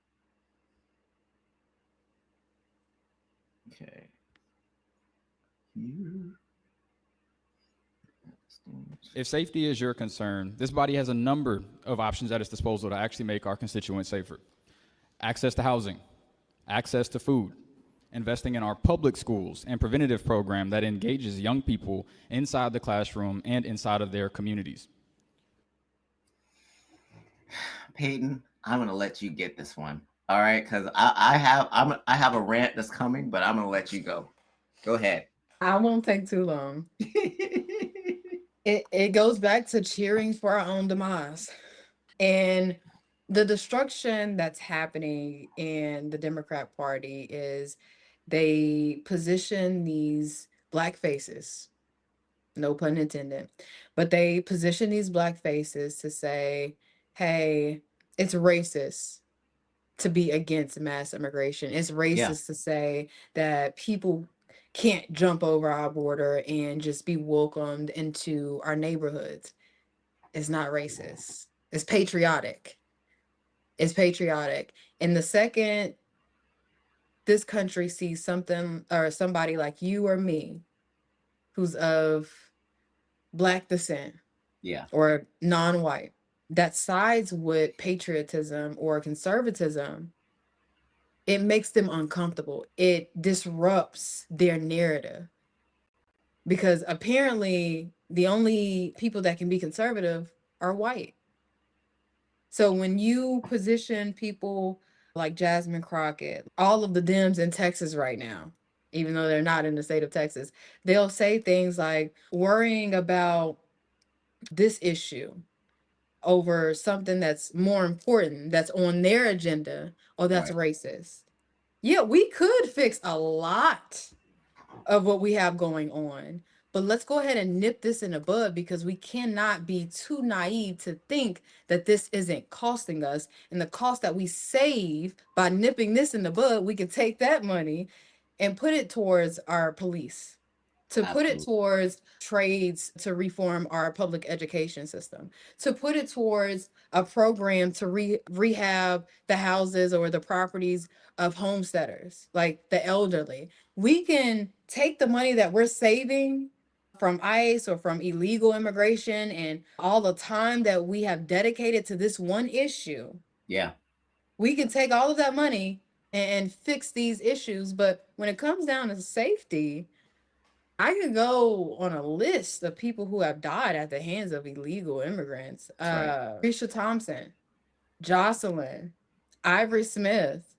Okay. Here. If safety is your concern, this body has a number of options at its disposal to actually make our constituents safer. Access to housing, access to food, investing in our public schools and preventative program that engages young people inside the classroom and inside of their communities. Peyton, I'm gonna let you get this one. All right, because I have a rant that's coming, but I'm gonna let you go. Go ahead. I won't take too long. It goes back to cheering for our own demise. And the destruction that's happening in the Democrat Party is they position these black faces, no pun intended, but they position these black faces to say, hey, it's racist to be against mass immigration. It's racist to say that people can't jump over our border and just be welcomed into our neighborhoods. It's not racist. It's patriotic. It's patriotic. And the second this country sees something or somebody like you or me who's of Black descent, or non-white, that sides with patriotism or conservatism, it makes them uncomfortable. It disrupts their narrative. Because apparently the only people that can be conservative are white. So when you position people like Jasmine Crockett, all of the Dems in Texas right now, even though they're not in the state of Texas, they'll say things like worrying about this issue over something that's more important, that's on their agenda, or that's racist. Yeah, we could fix a lot of what we have going on, but let's go ahead and nip this in the bud, because we cannot be too naive to think that this isn't costing us. And the cost that we save by nipping this in the bud, we can take that money and put it towards our police, to put it towards trades, to reform our public education system, to put it towards a program to rehab the houses or the properties of homesteaders, like the elderly. We can take the money that we're saving from ICE or from illegal immigration and all the time that we have dedicated to this one issue. Yeah. We can take all of that money and fix these issues. But when it comes down to safety, I could go on a list of people who have died at the hands of illegal immigrants. Right. Risha Thompson, Jocelyn, Ivory Smith,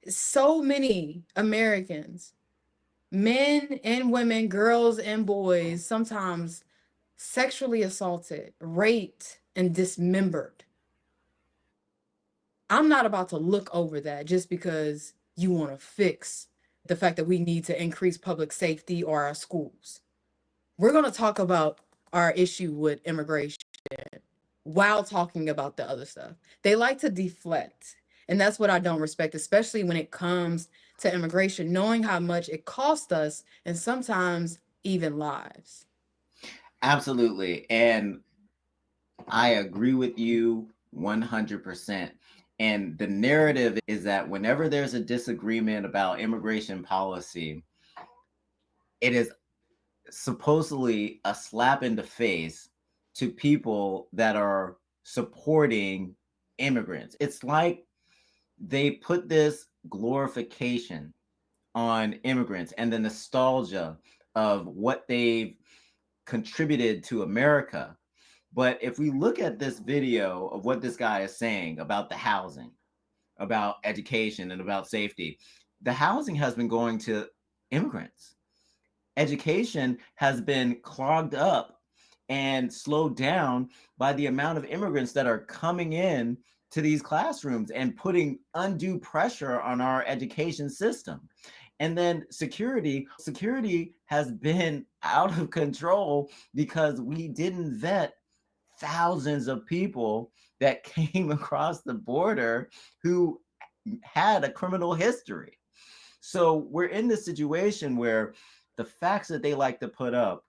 so many Americans, men and women, girls and boys, sometimes sexually assaulted, raped, and dismembered. I'm not about to look over that just because you want to fix the fact that we need to increase public safety or our schools. We're going to talk about our issue with immigration while talking about the other stuff. They like to deflect. And that's what I don't respect, especially when it comes to immigration, knowing how much it costs us and sometimes even lives. Absolutely. And I agree with you 100%. And the narrative is that whenever there's a disagreement about immigration policy, it is supposedly a slap in the face to people that are supporting immigrants. It's like they put this glorification on immigrants and the nostalgia of what they've contributed to America. But if we look at this video of what this guy is saying about the housing, about education, and about safety, the housing has been going to immigrants. Education has been clogged up and slowed down by the amount of immigrants that are coming in to these classrooms and putting undue pressure on our education system. And then security has been out of control because we didn't vet thousands of people that came across the border who had a criminal history. So we're in this situation where the facts that they like to put up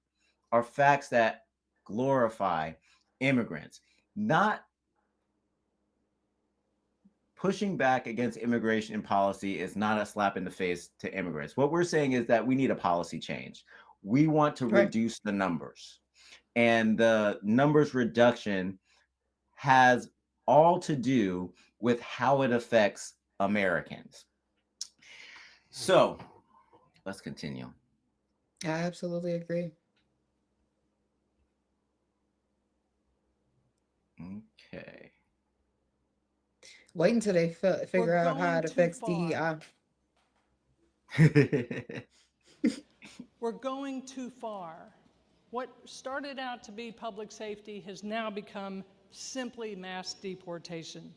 are facts that glorify immigrants, not pushing back against immigration policy is not a slap in the face to immigrants. What we're saying is that we need a policy change. We want to reduce the numbers, and the numbers reduction has all to do with how it affects Americans. So let's continue. I absolutely agree. Okay. Wait until they figure out how it affects DEI. We're going too far. What started out to be public safety has now become simply mass deportation.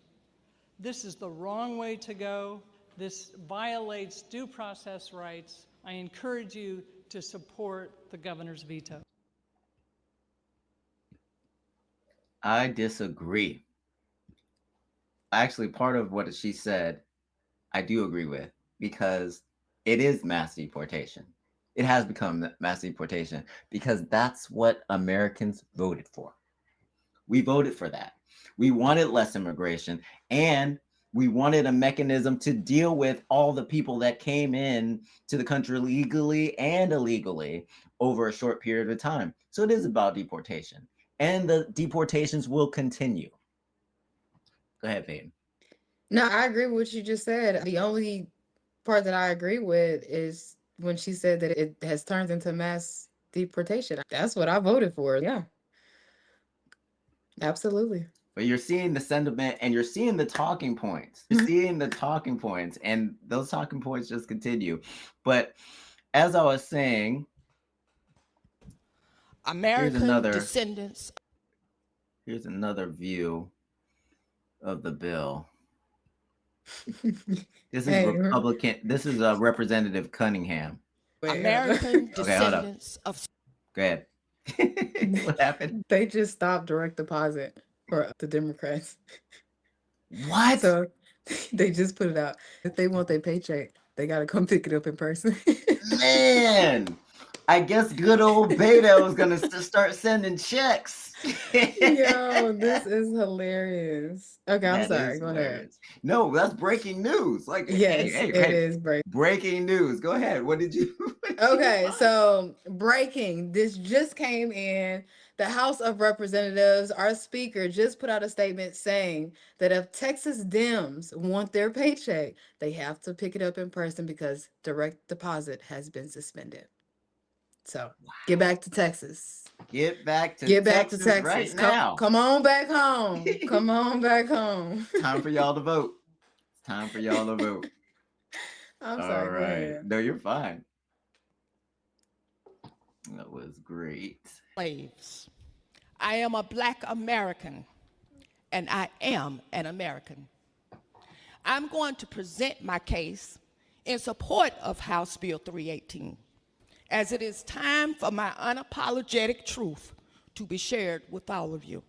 This is the wrong way to go. This violates due process rights. I encourage you to support the governor's veto. I disagree. Actually, part of what she said, I do agree with, because it is mass deportation. It has become mass deportation because that's what Americans voted for. We voted for that. We wanted less immigration, and we wanted a mechanism to deal with all the people that came in to the country legally and illegally over a short period of time. So it is about deportation, and the deportations will continue. Go ahead, Peyton. No, I agree with what you just said. The only part that I agree with is when she said that it has turned into mass deportation. That's what I voted for. Yeah. Absolutely. But you're seeing the sentiment and you're seeing the talking points. You're seeing the talking points, and those talking points just continue. But as I was saying, American descendants. Here's another view of the bill. This is Republican. This is Representative Cunningham. American descendants of. Go ahead. What happened? They just stopped direct deposit for the Democrats. What? So they just put it out. If they want their paycheck, they got to come pick it up in person. Man, I guess good old Beto is going to start sending checks. Yo, this is hilarious. Okay, I'm sorry. Go ahead. No, that's breaking news. Like, yes, it is breaking news. Go ahead. What did you? Okay, so breaking. This just came in. The House of Representatives, our speaker, just put out a statement saying that if Texas Dems want their paycheck, they have to pick it up in person because direct deposit has been suspended. So get back to Texas. Get back to Get back to Texas Texas. right now. Come on back home. Come on back home. Time for y'all to vote. It's time for y'all to vote. I'm All sorry. Go right. ahead. No, you're fine. That was great. Slaves. I am a Black American, and I am an American. I'm going to present my case in support of House Bill 318, as it is time for my unapologetic truth to be shared with all of you.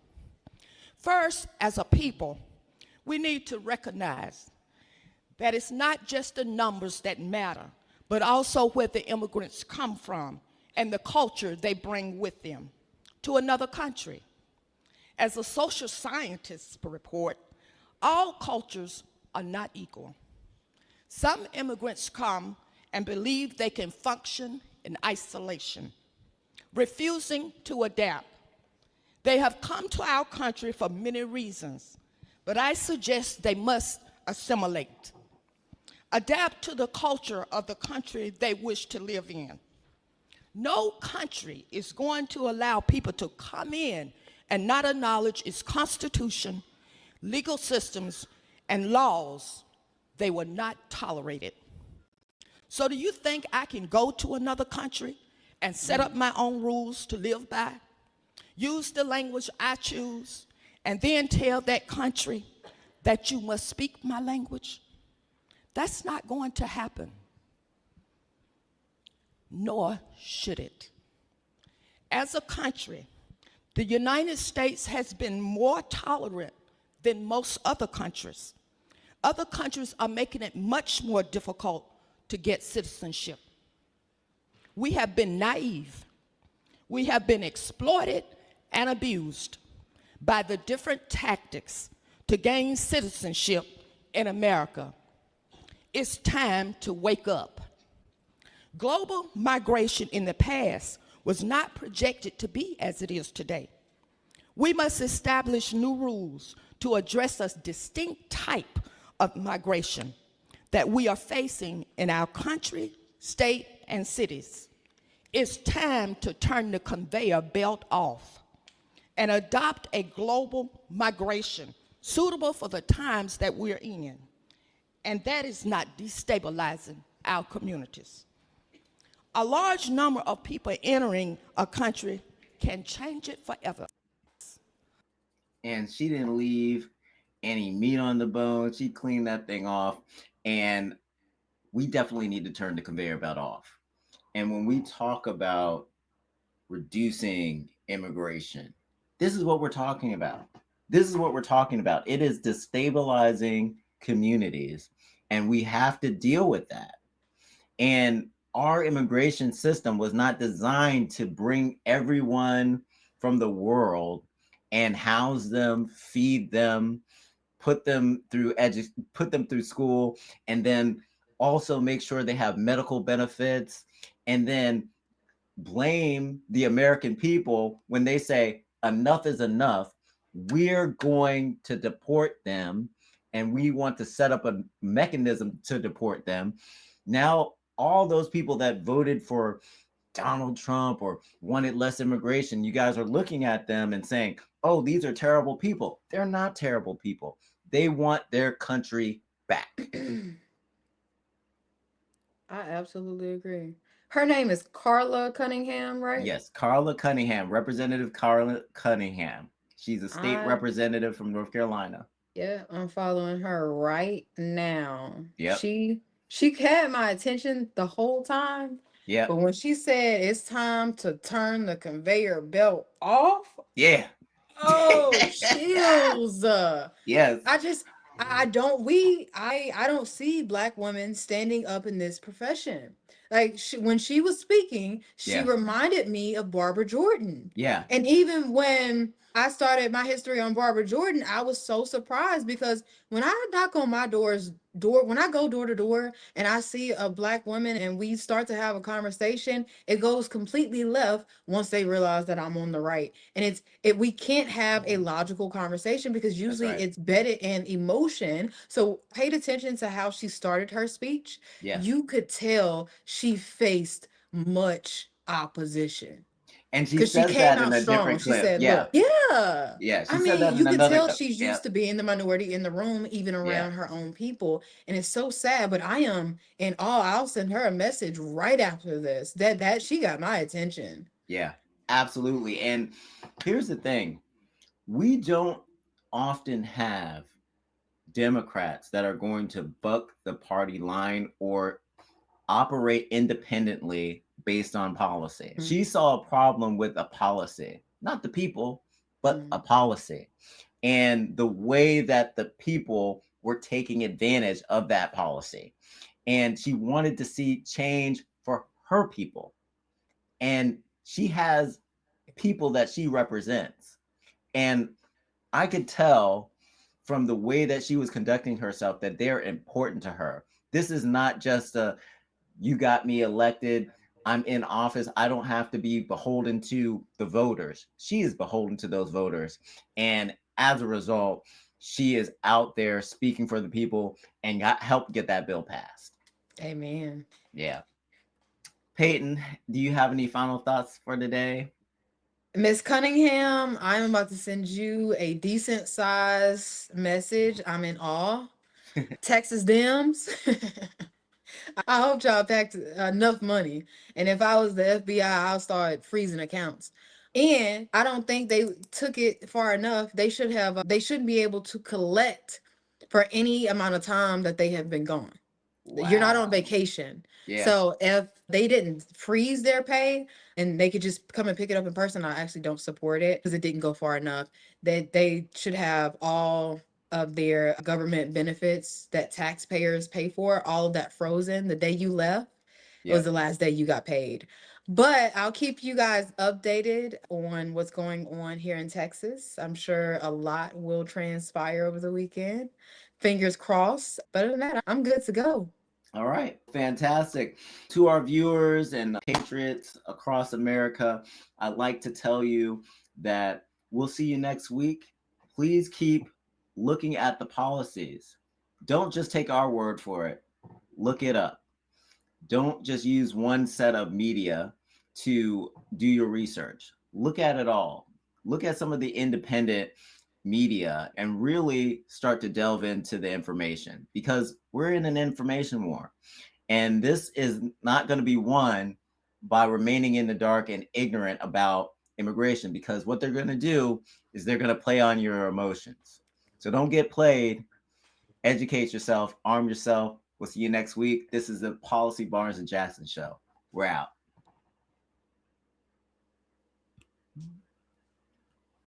First, as a people, we need to recognize that it's not just the numbers that matter, but also where the immigrants come from and the culture they bring with them to another country. As a social scientists report, all cultures are not equal. Some immigrants come and believe they can function in isolation, refusing to adapt. They have come to our country for many reasons, but I suggest they must assimilate, adapt to the culture of the country they wish to live in. No country is going to allow people to come in and not acknowledge its constitution, legal systems, and laws. They will not tolerate it. So do you think I can go to another country and set up my own rules to live by, use the language I choose, and then tell that country that you must speak my language? That's not going to happen, nor should it. As a country, the United States has been more tolerant than most other countries. Other countries are making it much more difficult to get citizenship. We have been naive. We have been exploited and abused by the different tactics to gain citizenship in America. It's time to wake up. Global migration in the past was not projected to be as it is today. We must establish new rules to address a distinct type of migration that we are facing in our country, state, and cities. It's time to turn the conveyor belt off and adopt a global migration suitable for the times that we're in. And that is not destabilizing our communities. A large number of people entering a country can change it forever. And she didn't leave any meat on the bone. She cleaned that thing off. And we definitely need to turn the conveyor belt off. And when we talk about reducing immigration, this is what we're talking about. This is what we're talking about. It is destabilizing communities, and we have to deal with that. And our immigration system was not designed to bring everyone from the world and house them, feed them, put them through school, and then also make sure they have medical benefits, and then blame the American people when they say enough is enough. We're going to deport them, and we want to set up a mechanism to deport them. Now, all those people that voted for Donald Trump or wanted less immigration, you guys are looking at them and saying, oh, these are terrible people. They're not terrible people. They want their country back. I absolutely agree. Her name is Carla Cunningham, right? Yes, Carla Cunningham, Representative Carla Cunningham. She's a state representative from North Carolina. Yeah, I'm following her right now. Yep. She had my attention the whole time. Yeah. But when she said it's time to turn the conveyor belt off, yeah. Oh, chills. Yes. I don't see Black women standing up in this profession. Like when she was speaking, she reminded me of Barbara Jordan. Yeah. And even when I started my history on Barbara Jordan, I was so surprised because when I knock on my when I go door to door and I see a Black woman and we start to have a conversation, it goes completely left once they realize that I'm on the right. And we can't have a logical conversation because usually it's bedded in emotion. So paid attention to how she started her speech. Yes. You could tell she faced much opposition. And she Because she says came that in out a strong. different She clip. said, Yeah. look, yeah. Yeah. She I said that mean, in you can another tell clip. she's Yeah. used to being the minority in the room, even Yeah. around her own people. And it's so sad, but I am in awe. I'll send her a message right after this. That she got my attention. Yeah, absolutely. And here's the thing. We don't often have Democrats that are going to buck the party line or operate independently based on policy. She saw a problem with a policy, not the people, but a policy. And the way that the people were taking advantage of that policy. And she wanted to see change for her people. And she has people that she represents. And I could tell from the way that she was conducting herself that they're important to her. This is not just a, you got me elected, I'm in office, I don't have to be beholden to the voters. She is beholden to those voters. And as a result, she is out there speaking for the people and helped get that bill passed. Amen. Yeah. Peyton, do you have any final thoughts for today? Miss Cunningham, I'm about to send you a decent size message. I'm in awe. Texas Dems. I hope y'all packed enough money. And if I was the FBI, I'll start freezing accounts. And I don't think they took it far enough. They shouldn't be able to collect for any amount of time that they have been gone. You're not on vacation. Yeah. So if they didn't freeze their pay and they could just come and pick it up in person, I actually don't support it because it didn't go far enough. That they should have all of their government benefits that taxpayers pay for, all of that frozen the day you left. It was the last day you got paid. But I'll keep you guys updated on what's going on here in Texas. I'm sure a lot will transpire over the weekend. Fingers crossed. But other than that, I'm good to go. All right, fantastic. To our viewers and patriots across America, I'd like to tell you that we'll see you next week. Please keep looking at the policies. Don't just take our word for it. Look it up. Don't just use one set of media to do your research. Look at it all. Look at some of the independent media and really start to delve into the information because we're in an information war. And this is not going to be won by remaining in the dark and ignorant about immigration because what they're going to do is they're going to play on your emotions. So don't get played. Educate yourself, arm yourself. We'll see you next week. This is the Policy Barnes and Jackson Show. We're out.